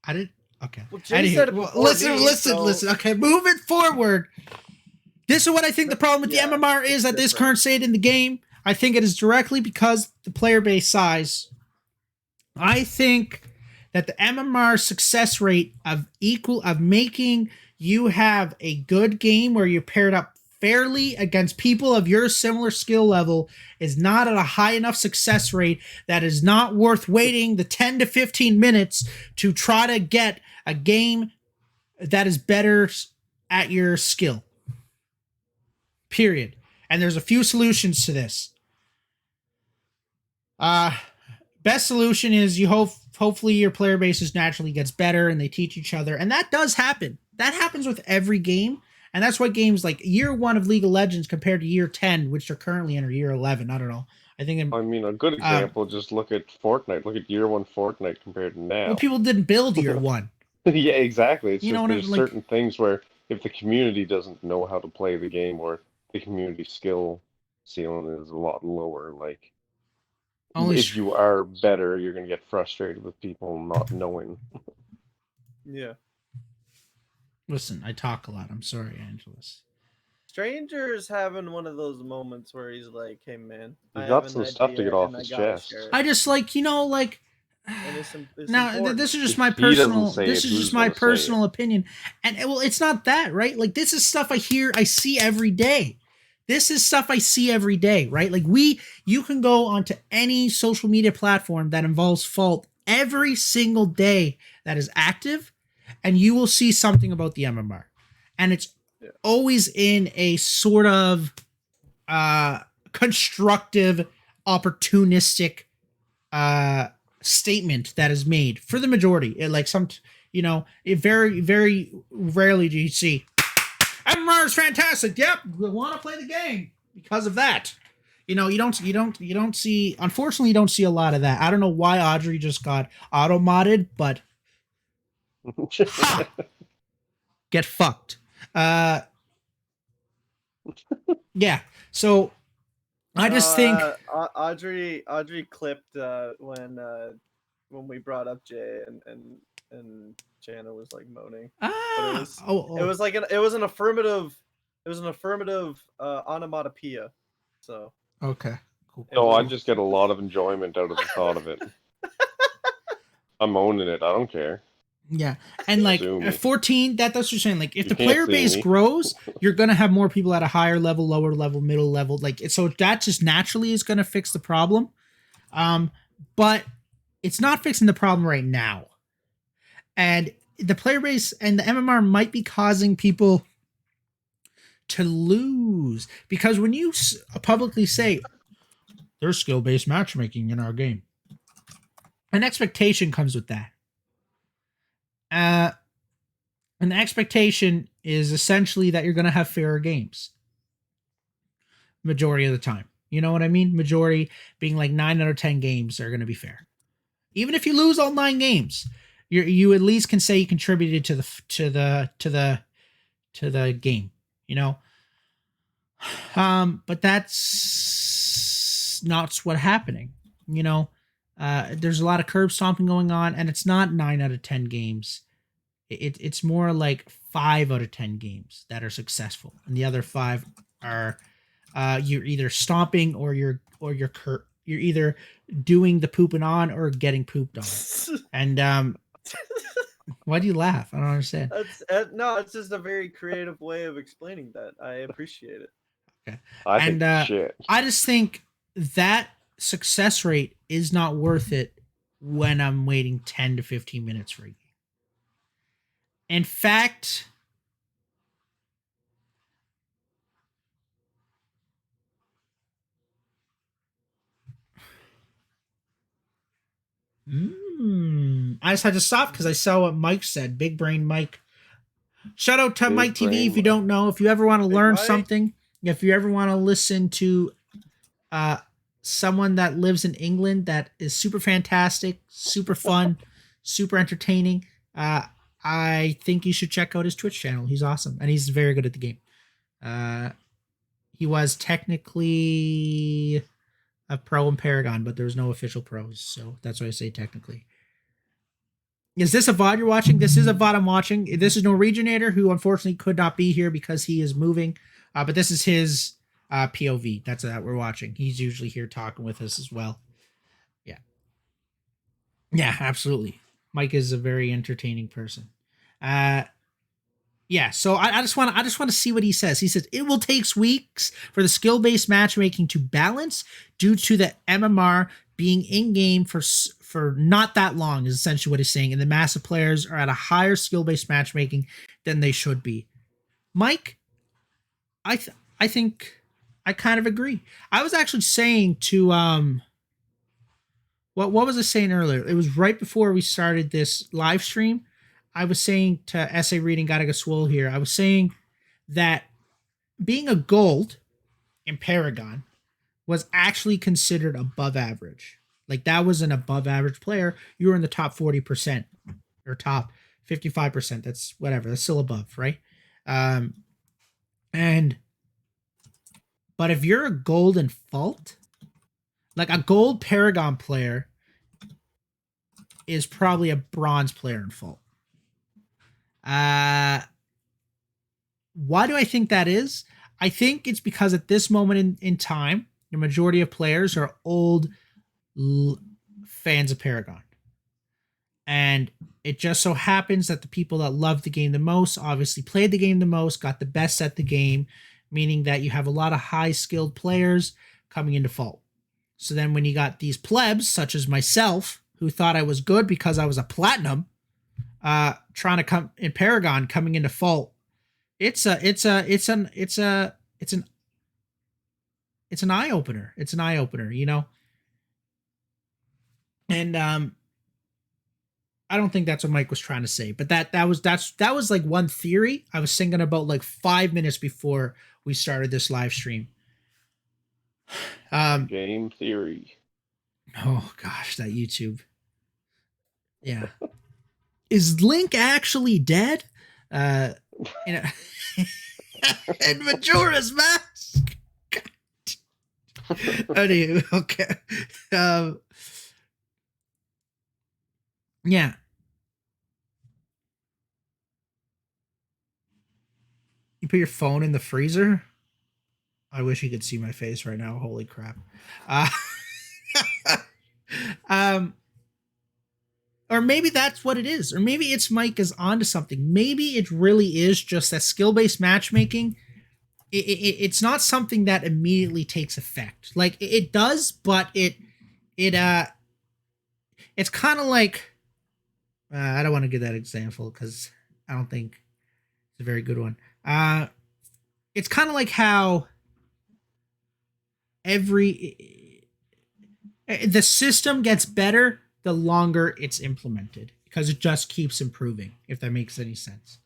Speaker 1: I didn't. Okay.
Speaker 3: Well, Jay said it before
Speaker 1: listen,
Speaker 3: me,
Speaker 1: listen,
Speaker 3: so-
Speaker 1: listen. Okay, moving forward. This is what I think the problem with
Speaker 3: Yeah,
Speaker 1: the MMR is at this current state in the game. I think it is directly because the player base size. I think that the MMR success rate of making you have a good game where you're paired up fairly against people of your similar skill level is not at a high enough success rate that is not worth waiting the 10 to 15 minutes to try to get a game that is better at your skill. Period. And there's a few solutions to this. Best solution is you hopefully your player bases naturally gets better and they teach each other, and that does happen. That happens with every game, and that's why games like year 1 of League of Legends compared to year 10, which are currently in, or year 11, I don't know. I think
Speaker 2: I mean, a good example, just look at Fortnite. Look at year 1 Fortnite compared to now.
Speaker 1: Well, people didn't build year 1.
Speaker 2: Yeah, exactly. It's
Speaker 1: You know
Speaker 2: just
Speaker 1: what I
Speaker 2: there's
Speaker 1: mean? Like,
Speaker 2: certain things where if the community doesn't know how to play the game, or the community skill ceiling is a lot lower, like if you are better, you're gonna get frustrated with people not knowing.
Speaker 3: Yeah.
Speaker 1: Listen, I talk a lot. I'm sorry, Angelus.
Speaker 3: Stranger's having one of those moments where he's like, "Hey, man,
Speaker 2: He's
Speaker 3: I
Speaker 2: got
Speaker 3: have
Speaker 2: some
Speaker 3: an
Speaker 2: stuff to
Speaker 3: idea
Speaker 2: get off
Speaker 3: and I
Speaker 2: his
Speaker 3: gotta
Speaker 2: chest.
Speaker 3: share it."
Speaker 1: I just like,
Speaker 3: And it's
Speaker 1: now
Speaker 3: important.
Speaker 1: this is just
Speaker 2: If
Speaker 1: my
Speaker 2: he doesn't
Speaker 1: personal
Speaker 2: say
Speaker 1: this
Speaker 2: it,
Speaker 1: is
Speaker 2: who's
Speaker 1: just my
Speaker 2: gonna say
Speaker 1: personal
Speaker 2: it?
Speaker 1: opinion, and well, it's not that, right? Like, this is stuff I see every day. This is stuff I see every day, right? Like, you can go onto any social media platform that involves Fault every single day that is active, and you will see something about the MMR, and it's always in a sort of constructive, opportunistic statement that is made for the majority. It very, very rarely do you see MMR is fantastic. Yep, we want to play the game because of that. You don't see. Unfortunately, you don't see a lot of that. I don't know why Audrey just got auto modded, but ha, get fucked. Yeah. So I just think
Speaker 3: Audrey clipped when we brought up Jay and Jana was like moaning. But it was like it was an affirmative onomatopoeia. So
Speaker 1: okay. Cool.
Speaker 2: No, I just get a lot of enjoyment out of the thought of it. I'm owning it. I don't care.
Speaker 1: Yeah, and like at 14, that's what you're saying. Like, if the player base grows, you're gonna have more people at a higher level, lower level, middle level. Like, so that just naturally is gonna fix the problem. But it's not fixing the problem right now. And the player base and the MMR might be causing people to lose, because when you publicly say there's skill based matchmaking in our game, an expectation comes with that. And the expectation is essentially that you're going to have fairer games majority of the time. You know what I mean? Majority being like 9 out of 10 games are going to be fair. Even if you lose all 9 games, you at least can say you contributed to the game, you know? But that's not what's happening, you know? There's a lot of curb stomping going on, and it's not 9 out of 10 games. It's more like 5 out of 10 games that are successful, and the other 5 are you're either stomping or you're either doing the pooping on or getting pooped on. And why do you laugh? I don't understand.
Speaker 3: No, it's just a very creative way of explaining that. I appreciate it.
Speaker 1: Okay,
Speaker 2: I think shit.
Speaker 1: I just think that success rate is not worth it when I'm waiting 10 to 15 minutes for a game. In fact, I just had to stop because I saw what Mike said. Big brain Mike. Shout out to
Speaker 2: Big
Speaker 1: Mike TV
Speaker 2: brain
Speaker 1: if you don't know. If you ever want to
Speaker 3: Big
Speaker 1: learn
Speaker 3: Mike.
Speaker 1: something, if you ever want to listen to someone that lives in England that is super fantastic, super fun, super entertaining, I think you should check out his Twitch channel. He's awesome and he's very good at the game. He was technically a pro in Paragon, but there's no official pros, so that's why I say technically. Is this a VOD you're watching? This is a VOD I'm watching. This is Norweginator, who unfortunately could not be here because he is moving, but this is his POV. That's that we're watching. He's usually here talking with us as well. Yeah, absolutely. Mike is a very entertaining person. Yeah, so I just want to see what he says. He says it will take weeks for the skill-based matchmaking to balance due to the MMR being in game for not that long is essentially what he's saying, and the massive players are at a higher skill-based matchmaking than they should be. Mike, I think I kind of agree. I was actually saying to what was I saying earlier? It was right before we started this live stream. I was saying to EssayRead and GottaGetSwole here, I was saying that being a gold in Paragon was actually considered above average. Like that was an above average player. You were in the top 40% or top 55%. That's whatever. That's still above, right? But if you're a gold in Fault, like a gold Paragon player is probably a bronze player in Fault. Why do I think that is? I think it's because at this moment in time, the majority of players are old fans of Paragon. And it just so happens that the people that love the game the most obviously played the game the most, got the best at the game, meaning that you have a lot of high-skilled players coming into Fault. So then when you got these plebs, such as myself, who thought I was good because I was a platinum, trying to come in Paragon coming into Fault, it's an eye opener. It's an eye opener, you know. And I don't think that's what Mike was trying to say, but that was like one theory I was thinking about like 5 minutes before we started this live stream.
Speaker 2: Game theory.
Speaker 1: Oh gosh, that YouTube. Yeah. Is Link actually dead? And Majora's Mask. Anyway, okay. Yeah. You put your phone in the freezer? I wish you could see my face right now. Holy crap. Or maybe that's what it is. Or maybe it's Mike is onto something. Maybe it really is just that skill-based matchmaking. It's not something that immediately takes effect. Like it does, but it's kind of like I don't want to give that example because I don't think it's a very good one. It's kind of like how the system gets better the longer it's implemented because it just keeps improving, if that makes any sense.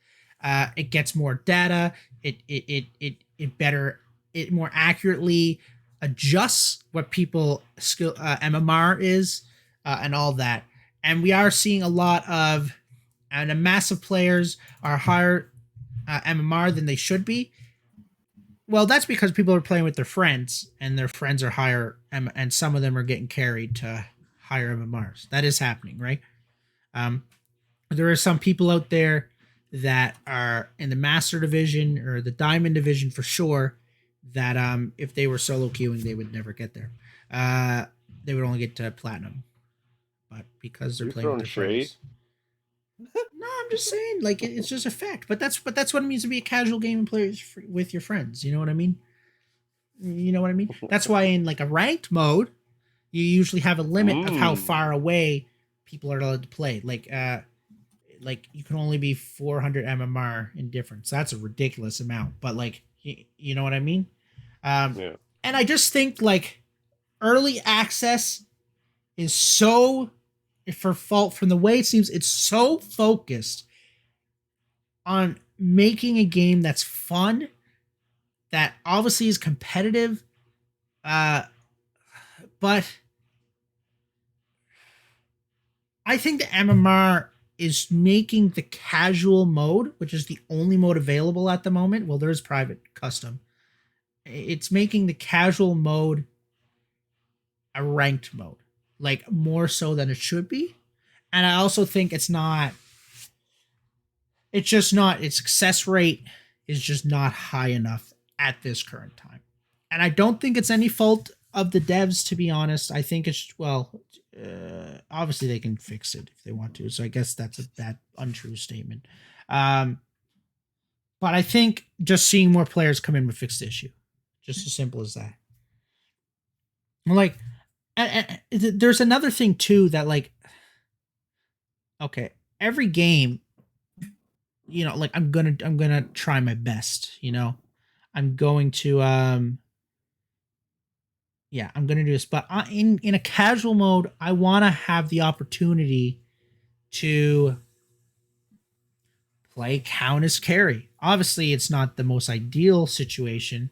Speaker 1: It gets more data. It more accurately adjusts what people skill MMR is and all that. And we are seeing a lot of and massive players are higher MMR than they should be. Well, that's because people are playing with their friends, and their friends are higher, and some of them are getting carried to higher MMRs. That is happening, right? There are some people out there that are in the Master Division or the Diamond Division for sure that if they were solo queuing, they would never get there. They would only get to Platinum. But because they're playing with their friends. No, I'm just saying, like it's just a fact. But that's what it means to be a casual game and play with your friends. You know what I mean? You know what I mean? That's why in like a ranked mode, you usually have a limit of how far away people are allowed to play. Like you can only be 400 MMR in difference. That's a ridiculous amount. But like you know what I mean?
Speaker 2: Yeah.
Speaker 1: And I just think like early access is so for Fault, from the way it seems, it's so focused on making a game that's fun, that obviously is competitive, but I think the MMR is making the casual mode, which is the only mode available at the moment. Well, there's private custom. It's making the casual mode a ranked mode, like more so than it should be. And I also think it's just not, its success rate is just not high enough at this current time. And I don't think it's any fault of the devs, to be honest. I think it's, obviously they can fix it if they want to. So I guess that's a bad, untrue statement. But I think just seeing more players come in would fix the issue. Just as simple as that. Like, and there's another thing too that, like, okay, every game, like, I'm gonna try my best. I'm going to I'm gonna do this, but in a casual mode, I want to have the opportunity to play count as carry. Obviously, it's not the most ideal situation,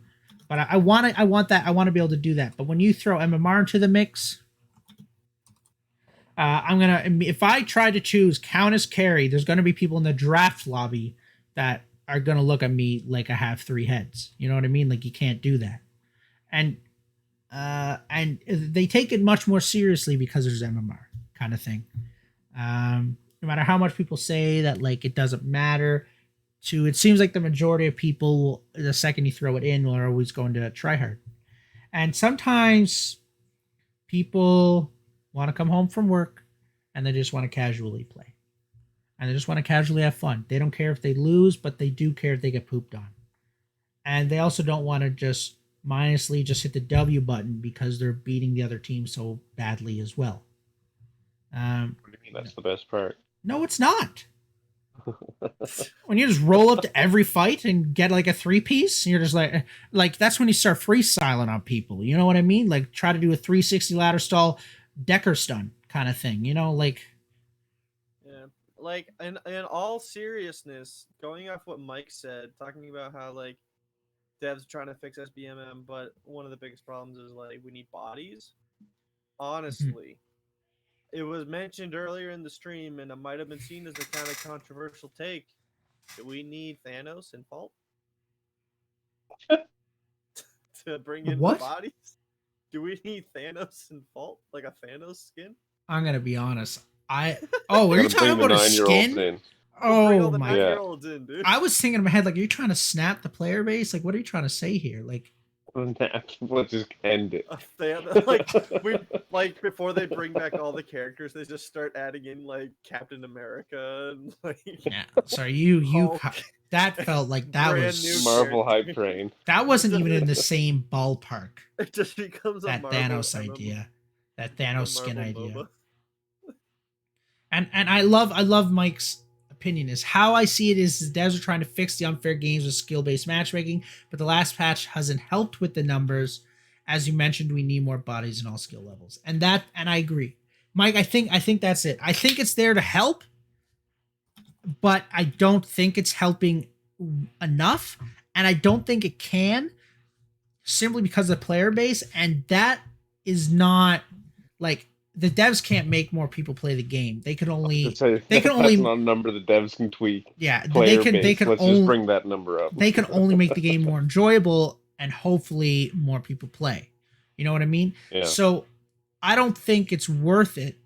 Speaker 1: but I want to be able to do that. But when you throw MMR into the mix, if I try to choose count as carry, there's gonna be people in the draft lobby that are gonna look at me like I have 3 heads. You know what I mean? Like, you can't do that. And they take it much more seriously because there's MMR kind of thing. No matter how much people say that, like, it doesn't matter, it seems like the majority of people, the second you throw it in, are always going to try hard. And sometimes people want to come home from work and they just want to casually play. And they just want to casually have fun. They don't care if they lose, but they do care if they get pooped on. And they also don't want to just mindlessly just hit the W button because they're beating the other team so badly as well.
Speaker 2: What do you mean that's the best part?
Speaker 1: No, it's not. When you just roll up to every fight and get like a 3-piece, you're just like that's when you start freestyling on people. You know what I mean? Like, try to do a 360 ladder stall Decker stun kind of thing. Like.
Speaker 3: Yeah, like, in all seriousness, going off what Mike said, talking about how, like, devs are trying to fix SBMM, but one of the biggest problems is, like, we need bodies. Honestly, it was mentioned earlier in the stream, and it might have been seen as a kind of controversial take. Do we need Thanos in Fault to bring in
Speaker 1: What?
Speaker 3: the bodies? Do we need Thanos in Fault, like a Thanos skin?
Speaker 1: I'm gonna be honest. Are you talking about a skin?
Speaker 2: In.
Speaker 1: Oh
Speaker 3: the
Speaker 1: my!
Speaker 3: 9-year-olds in, dude.
Speaker 1: I was thinking in my head, like, are you trying to snap the player base? Like, what are you trying to say here? Like,
Speaker 2: let's just end it.
Speaker 3: Like before they bring back all the characters, they just start adding in, like, Captain America and, like,
Speaker 1: yeah. Sorry, you. That felt like that was
Speaker 2: Marvel hype train.
Speaker 1: That wasn't even in the same ballpark.
Speaker 3: It just becomes
Speaker 1: that Thanos idea, that Thanos skin idea.
Speaker 3: MOBA.
Speaker 1: And I love Mike's opinion. Is how I see it is the devs are trying to fix the unfair games with skill-based matchmaking, but the last patch hasn't helped with the numbers. As you mentioned, we need more bodies in all skill levels, and I agree, Mike. I think that's it. I think it's there to help, but I don't think it's helping enough, and I don't think it can, simply because of the player base, and that is not, like, the devs can't make more people play the game. They can only
Speaker 2: that's not a number the devs can tweak.
Speaker 1: Yeah,
Speaker 2: Player
Speaker 1: they
Speaker 2: base.
Speaker 1: can
Speaker 2: Let's
Speaker 1: only
Speaker 2: just bring that number up.
Speaker 1: They can only make the game more enjoyable and hopefully more people play. You know what I mean?
Speaker 2: Yeah.
Speaker 1: So I don't think it's worth it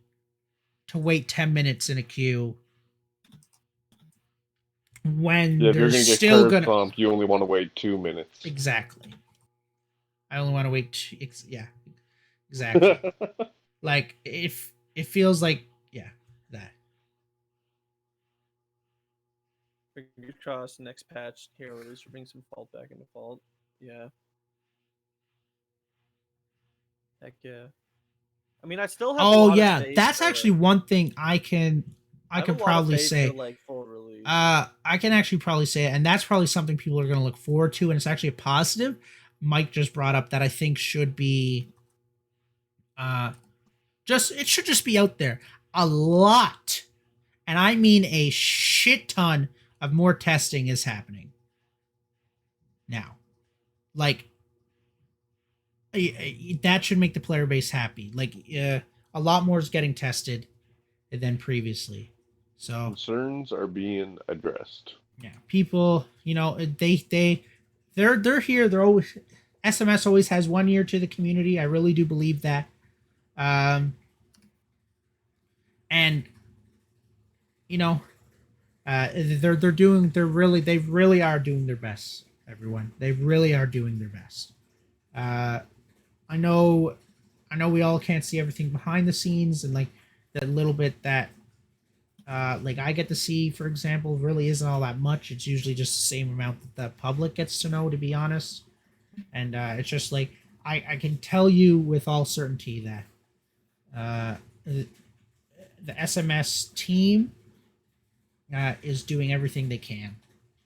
Speaker 1: to wait 10 minutes in a queue when
Speaker 2: if you're
Speaker 1: there's
Speaker 2: gonna
Speaker 1: still
Speaker 2: get curve bumped, you only want to wait 2 minutes.
Speaker 1: Exactly. I only want to wait. Exactly. Like, if it feels like, that.
Speaker 3: Fingers crossed, next patch, Hero is to bring some Fault back into Fault. Yeah. Heck yeah. I mean, I still have.
Speaker 1: Oh yeah, that's actually one thing I can probably say.
Speaker 3: Like, full release.
Speaker 1: I can actually probably say it, and that's probably something people are going to look forward to, and it's actually a positive. Mike just brought up that I think should be, it should just be out there. a lot, and I mean a shit ton of more testing is happening now. Like, that should make the player base happy. Like, a lot more is getting tested than previously. So
Speaker 2: concerns are being addressed.
Speaker 1: yeah, people, they're here. They're always SMS always has 1 year to the community. I really do believe that. And you know, they really are doing their best. Everyone, they really are doing their best. I know we all can't see everything behind the scenes, and like that little bit that like I get to see, for example, really isn't all that much. It's usually just the same amount that the public gets to know, to be honest. And it's just like I can tell you with all certainty that the SMS team is doing everything they can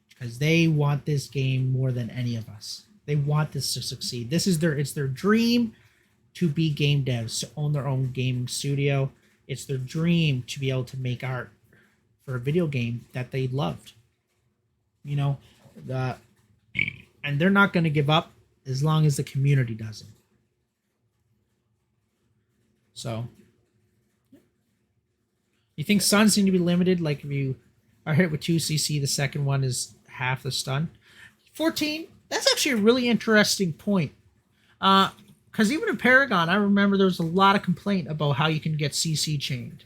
Speaker 1: because they want this game more than any of us. They want this to succeed. It's their dream to be game devs, to own their own gaming studio. It's their dream to be able to make art for a video game that they loved. And they're not going to give up as long as the community doesn't. So, you think stuns need to be limited? Like if you are hit with 2cc, the second one is half the stun. 14. That's actually a really interesting point. Because even in Paragon, I remember there was a lot of complaint about how you can get CC chained.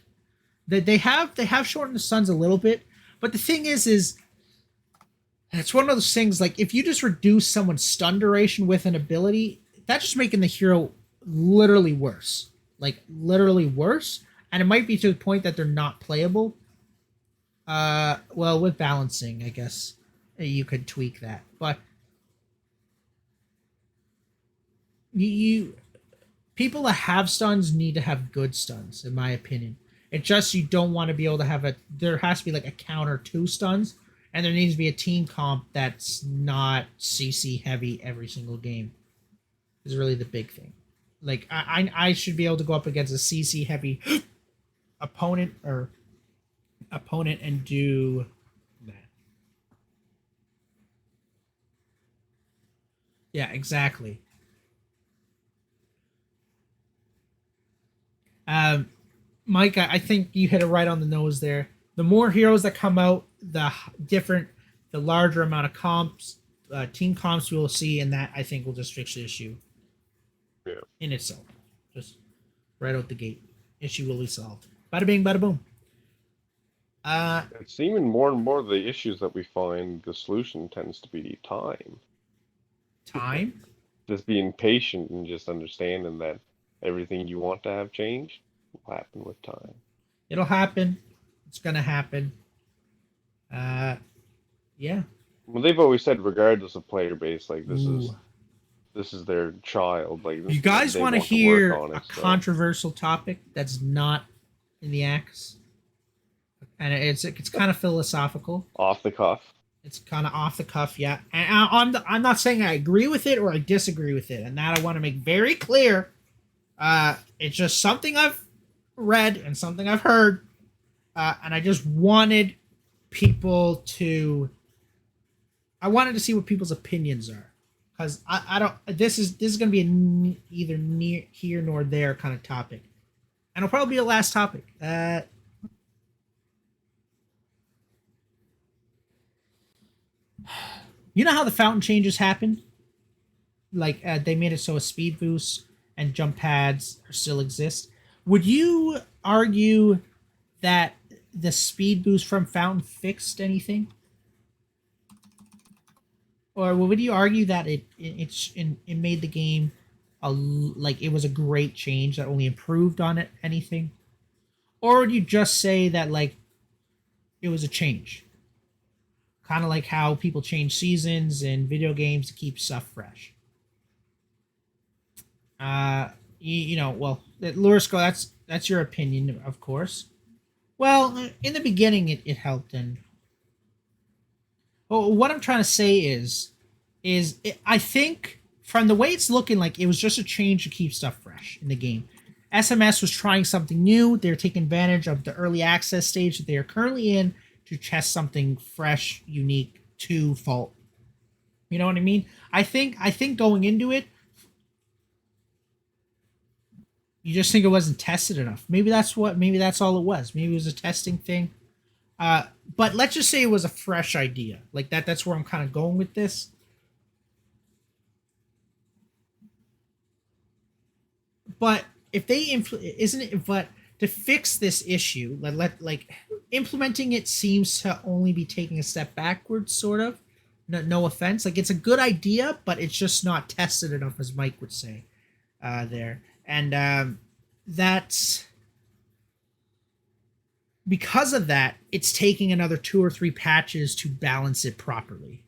Speaker 1: They have shortened the stuns a little bit, but the thing is it's one of those things, like if you just reduce someone's stun duration with an ability, that's just making the hero literally worse. Like literally worse, and it might be to the point that they're not playable. Well, with balancing, I guess you could tweak that, but people that have stuns need to have good stuns, in my opinion. It's just you don't want to be able to have there has to be like a counter 2 stuns, and there needs to be a team comp that's not CC heavy every single game. Is really the big thing. Like I should be able to go up against a CC heavy opponent and do that. Yeah, exactly. Mike, I think you hit it right on the nose there. The more heroes that come out, the larger amount of comps, team comps we will see, and that I think will just fix the issue.
Speaker 2: Yeah.
Speaker 1: In itself, just right out the gate, issue will be solved. Bada bing, bada boom.
Speaker 2: It's even more and more the issues that we find. The solution tends to be time.
Speaker 1: Time.
Speaker 2: Just being patient and just understanding that everything you want to have changed will happen with time.
Speaker 1: It'll happen. It's gonna happen. Yeah.
Speaker 2: Well, they've always said, regardless of player base, like this is their child. Like
Speaker 1: you guys want to hear a controversial topic that's not in the axe, and it's kind of philosophical.
Speaker 2: Off the cuff.
Speaker 1: It's kind of off the cuff, yeah. And I'm not saying I agree with it or I disagree with it, and that I want to make very clear. It's just something I've read and something I've heard, and I just wanted people to. I wanted to see what people's opinions are, because I don't. This is going to be either near here nor there kind of topic, and it'll probably be the last topic. You know how the fountain changes happen? Like they made it so a speed boost and jump pads still exist. Would you argue that the speed boost from fountain fixed anything? Or would you argue that it made the game like it was a great change that only improved on it anything? Or would you just say that like it was a change? Kind of like how people change seasons in video games to keep stuff fresh. Well, Lurisco, that's your opinion, of course. Well, in the beginning, it helped, and what I'm trying to say is I think from the way it's looking, like it was just a change to keep stuff fresh in the game, SMS was trying something new. They're taking advantage of the early access stage that they are currently in to test something fresh, unique to Fault. You know what I mean? I think going into it, you just think it wasn't tested enough. Maybe that's all it was. Maybe it was a testing thing. But let's just say it was a fresh idea. Like that's where I'm kind of going with this. But if they isn't it but to fix this issue, like implementing it seems to only be taking a step backwards, sort of. No offense, like it's a good idea, but it's just not tested enough, as Mike would say there. And that's because of that, it's taking another 2 or 3 patches to balance it properly.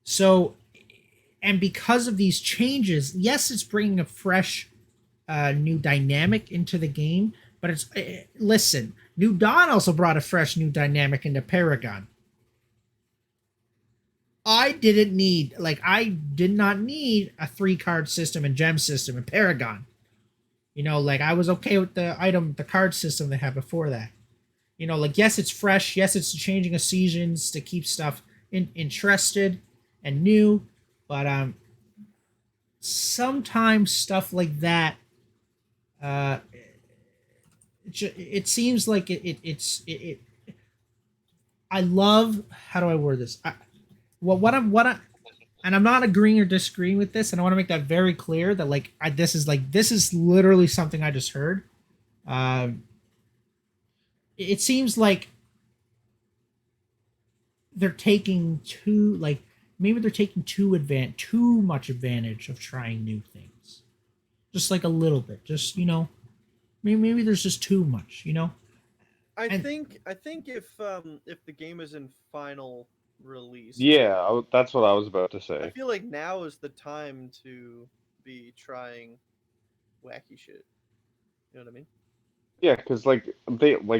Speaker 1: So, and because of these changes, yes, it's bringing a fresh new dynamic into the game, but it's listen, New Dawn also brought a fresh new dynamic into Paragon. I did not need a 3-card system and gem system in Paragon. Like I was okay with the card system they had before that. Like yes, it's fresh. Yes, it's changing of seasons to keep stuff interested and new, but sometimes stuff like that, it seems like it's I love, how do I word this? And I'm not agreeing or disagreeing with this, and I want to make that very clear that this is literally something I just heard. It seems like they're taking too much advantage of trying new things, just like a little bit. Just maybe there's just too much.
Speaker 3: I think if the game is in final release,
Speaker 2: Yeah, that's what I was about to
Speaker 3: I
Speaker 2: say.
Speaker 3: feel like now is the time to be trying wacky shit. You know what I mean?
Speaker 2: Yeah, because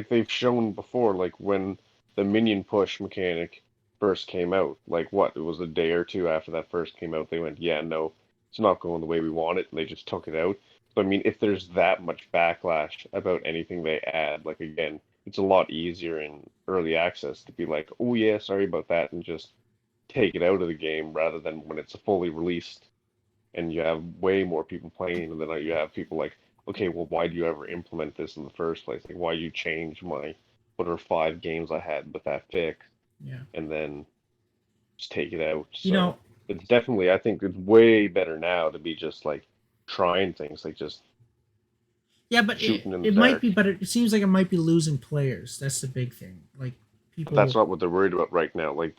Speaker 2: they've shown before, like when the minion push mechanic first came out, like what, it was a day or two after that first came out, they went, yeah, no, it's not going the way we want it, and they just took it out. So I mean, if there's that much backlash about anything they add, like again, it's a lot easier in early access to be like, oh yeah, sorry about that, and just take it out of the game rather than when it's fully released and you have way more people playing, and then you have people like, okay, well, why do you ever implement this in the first place? Like, why you change my whatever 5 games I had with that fix,
Speaker 1: Yeah.
Speaker 2: and then just take it out.
Speaker 1: You know,
Speaker 2: So it's definitely, I think it's way better now to be just like trying things, like just
Speaker 1: yeah, but
Speaker 2: shooting in the
Speaker 1: it might
Speaker 2: dark.
Speaker 1: be, but it seems like it might be losing players. That's the big thing. Like
Speaker 2: But that's
Speaker 1: people.
Speaker 2: not what they're worried about right now. Like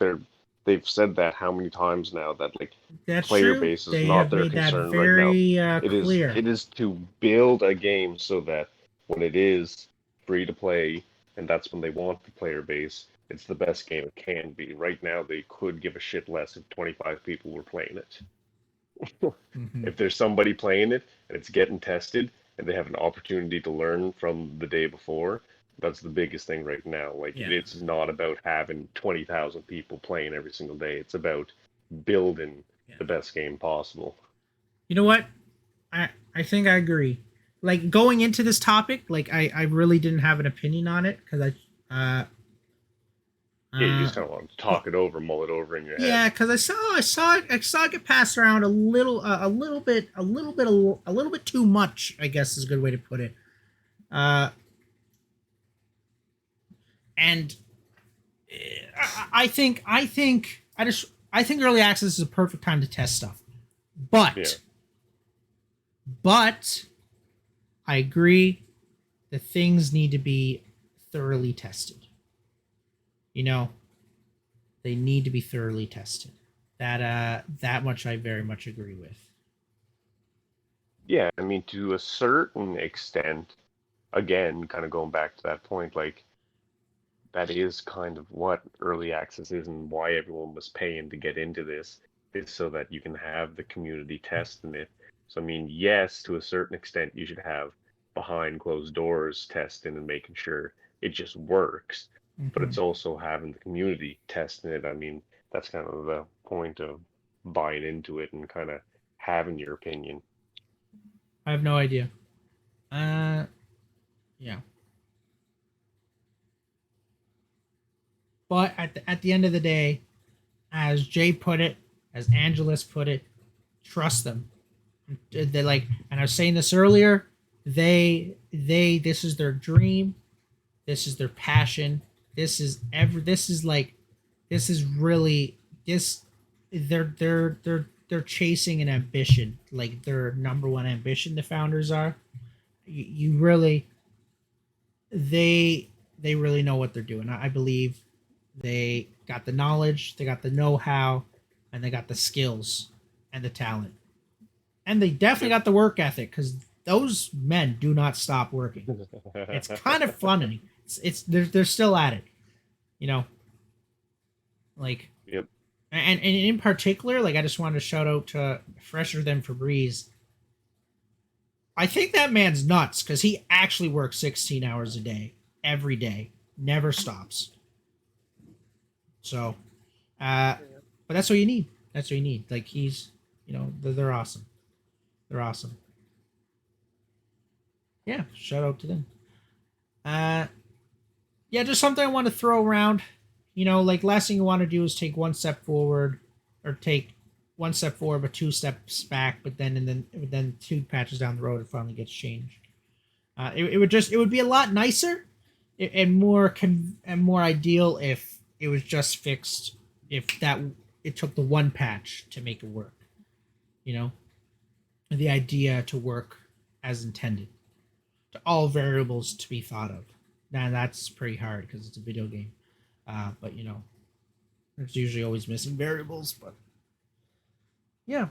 Speaker 2: they've said that how many times now that like
Speaker 1: That's
Speaker 2: player
Speaker 1: true.
Speaker 2: base is
Speaker 1: They
Speaker 2: not
Speaker 1: have
Speaker 2: their
Speaker 1: made that
Speaker 2: concern right now.
Speaker 1: very clear.
Speaker 2: It is to build a game so that when it is free to play, and that's when they want the player base, it's the best game it can be. Right now they could give a shit less if 25 people were playing it.
Speaker 1: Mm-hmm.
Speaker 2: If there's somebody playing it and it's getting tested and they have an opportunity to learn from the day before, that's the biggest thing right now. Like
Speaker 1: Yeah.
Speaker 2: it's not about having 20,000 people playing every single day. It's about building
Speaker 1: Yeah.
Speaker 2: the best game possible.
Speaker 1: You know what? I think I agree. Like going into this topic, like I really didn't have an opinion on it because
Speaker 2: Yeah, you
Speaker 1: uh
Speaker 2: just kind of want to talk
Speaker 1: but
Speaker 2: it over, mull it over in your
Speaker 1: yeah,
Speaker 2: head.
Speaker 1: because I saw it get passed around a little bit too much. I guess is a good way to put it. Uh, and I think early access is a perfect time to test stuff,
Speaker 2: Yeah.
Speaker 1: but I agree that things need to be thoroughly tested. They need to be thoroughly tested. That much I very much agree with.
Speaker 2: Yeah, I mean, to a certain extent, again, kind of going back to that point, like that is kind of what early access is and why everyone was paying to get into this is so that you can have the community testing it. So I mean, yes, to a certain extent, you should have behind closed doors testing and making sure it just works, but
Speaker 1: Mm-hmm.
Speaker 2: it's also having the community testing it. I mean, that's kind of the point of buying into it and kind of having your opinion.
Speaker 1: I have no idea. Yeah. But at the end of the day, as Jay put it, as Angelus put it, trust them. They're like, and I was saying this earlier, this is their dream, this is their passion, this is like, this is really this, they're chasing an ambition, like their number one ambition. The founders are, you really, they really know what they're doing. I believe they got the knowledge, they got the know-how, and they got the skills and the talent. And they definitely got the work ethic, because those men do not stop working. It's kind of funny. It's they're still at it, you know. Like,
Speaker 2: Yep.
Speaker 1: And in particular, like, I just wanted to shout out to Fresher Than Febreze. I think that man's nuts, because he actually works 16 hours a day, every day, never stops. So, but that's what you need. That's what you need. Like, he's, you know, they're awesome. They're awesome. Yeah, shout out to them. Yeah, just something I want to throw around. You know, like, last thing you want to do is take one step forward, or take one step forward but two steps back, but then two patches down the road it finally gets changed. It would be a lot nicer and more ideal if it was just fixed, if that it took the one patch to make it work. You know, the idea to work as intended, to all variables to be thought of. Now that's pretty hard because it's a video game. But you know, there's usually always missing variables. But yeah,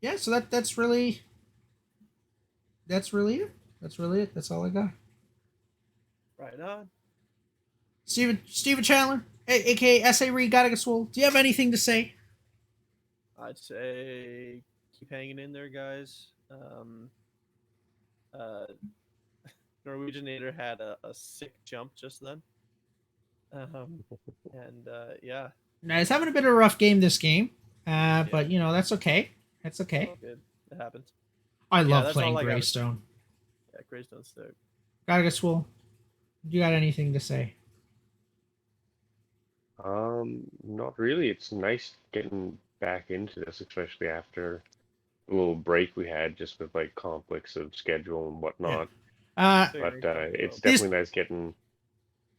Speaker 1: yeah. So that's really it. That's really it. That's all I got.
Speaker 3: Right on.
Speaker 1: Steven Chandler, aka EssayRead, GottaGetSwole. Do you have anything to say?
Speaker 3: I'd say keep hanging in there, guys. Norweginator had a sick jump just then. Yeah.
Speaker 1: Now, he's having a bit of a rough game this game, but you know, that's okay. That's okay.
Speaker 3: Oh, good. It happens.
Speaker 1: I love playing Greystone.
Speaker 3: Yeah, Greystone's sick.
Speaker 1: GottaGetSwole, you got anything to say?
Speaker 2: Not really. It's nice getting back into this, especially after a little break we had just with like conflicts of schedule and whatnot.
Speaker 1: Yeah.
Speaker 2: But it's definitely nice getting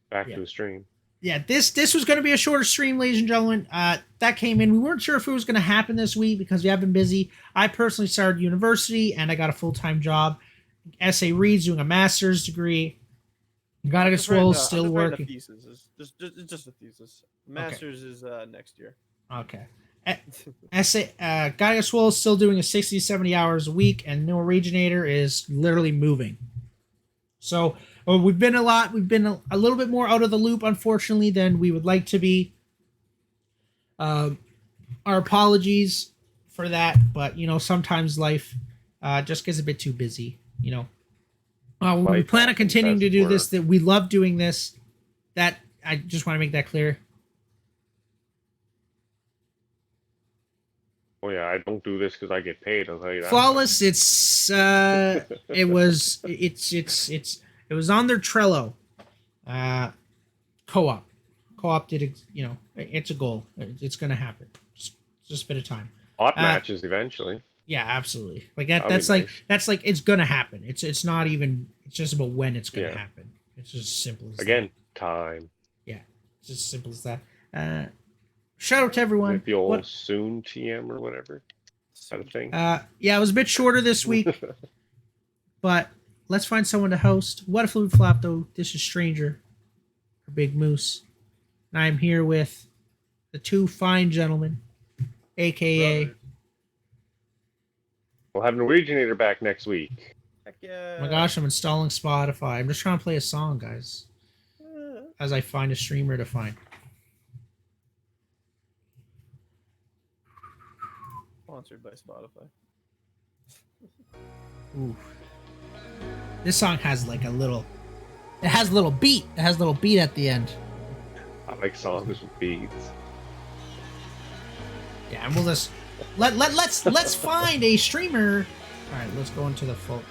Speaker 2: back to the stream.
Speaker 1: Yeah, this was going to be a shorter stream, ladies and gentlemen. That came in. We weren't sure if it was going to happen this week because we have been busy. I personally started university and I got a full-time job. EssayRead's doing a master's degree. GottaGetSwole is still working.
Speaker 3: Thesis. It's just a thesis. Master's is next year.
Speaker 1: Okay. GottaGetSwole is still doing a 60, 70 hours a week, and Norweginator is literally moving. So we've been a little bit more out of the loop, unfortunately, than we would like to be. Our apologies for that, but you know, sometimes life just gets a bit too busy. You know, we plan on continuing to do this. That we love doing this. That I just want to make that clear.
Speaker 2: Oh yeah, I don't do this because I get paid. I'll tell you that.
Speaker 1: Flawless. It was on their Trello. Co-op did, you know, it's a goal. It's going to happen. Just a bit of time.
Speaker 2: Hot matches eventually.
Speaker 1: Yeah, absolutely. Like that's like it's going to happen. It's not even. It's just about when it's going to happen. It's just simple as that.
Speaker 2: Time.
Speaker 1: Yeah, it's just simple as that. Shout out to everyone.
Speaker 2: Like the old soon TM or whatever kind of thing.
Speaker 1: Yeah, it was a bit shorter this week, but let's find someone to host. What if we flop though? This is Stranger, or Big Moose, and I'm here with the two fine gentlemen, aka.
Speaker 2: We'll have Norweginator back next week.
Speaker 3: Heck yeah.
Speaker 1: Oh my gosh, I'm installing Spotify. I'm just trying to play a song, guys, as I find a streamer to find.
Speaker 3: Sponsored by Spotify.
Speaker 1: Ooh. This song has like a little beat. It has a little beat at the end.
Speaker 2: I like songs with beats.
Speaker 1: Yeah, and we'll Let's find a streamer. All right, let's go into the folk.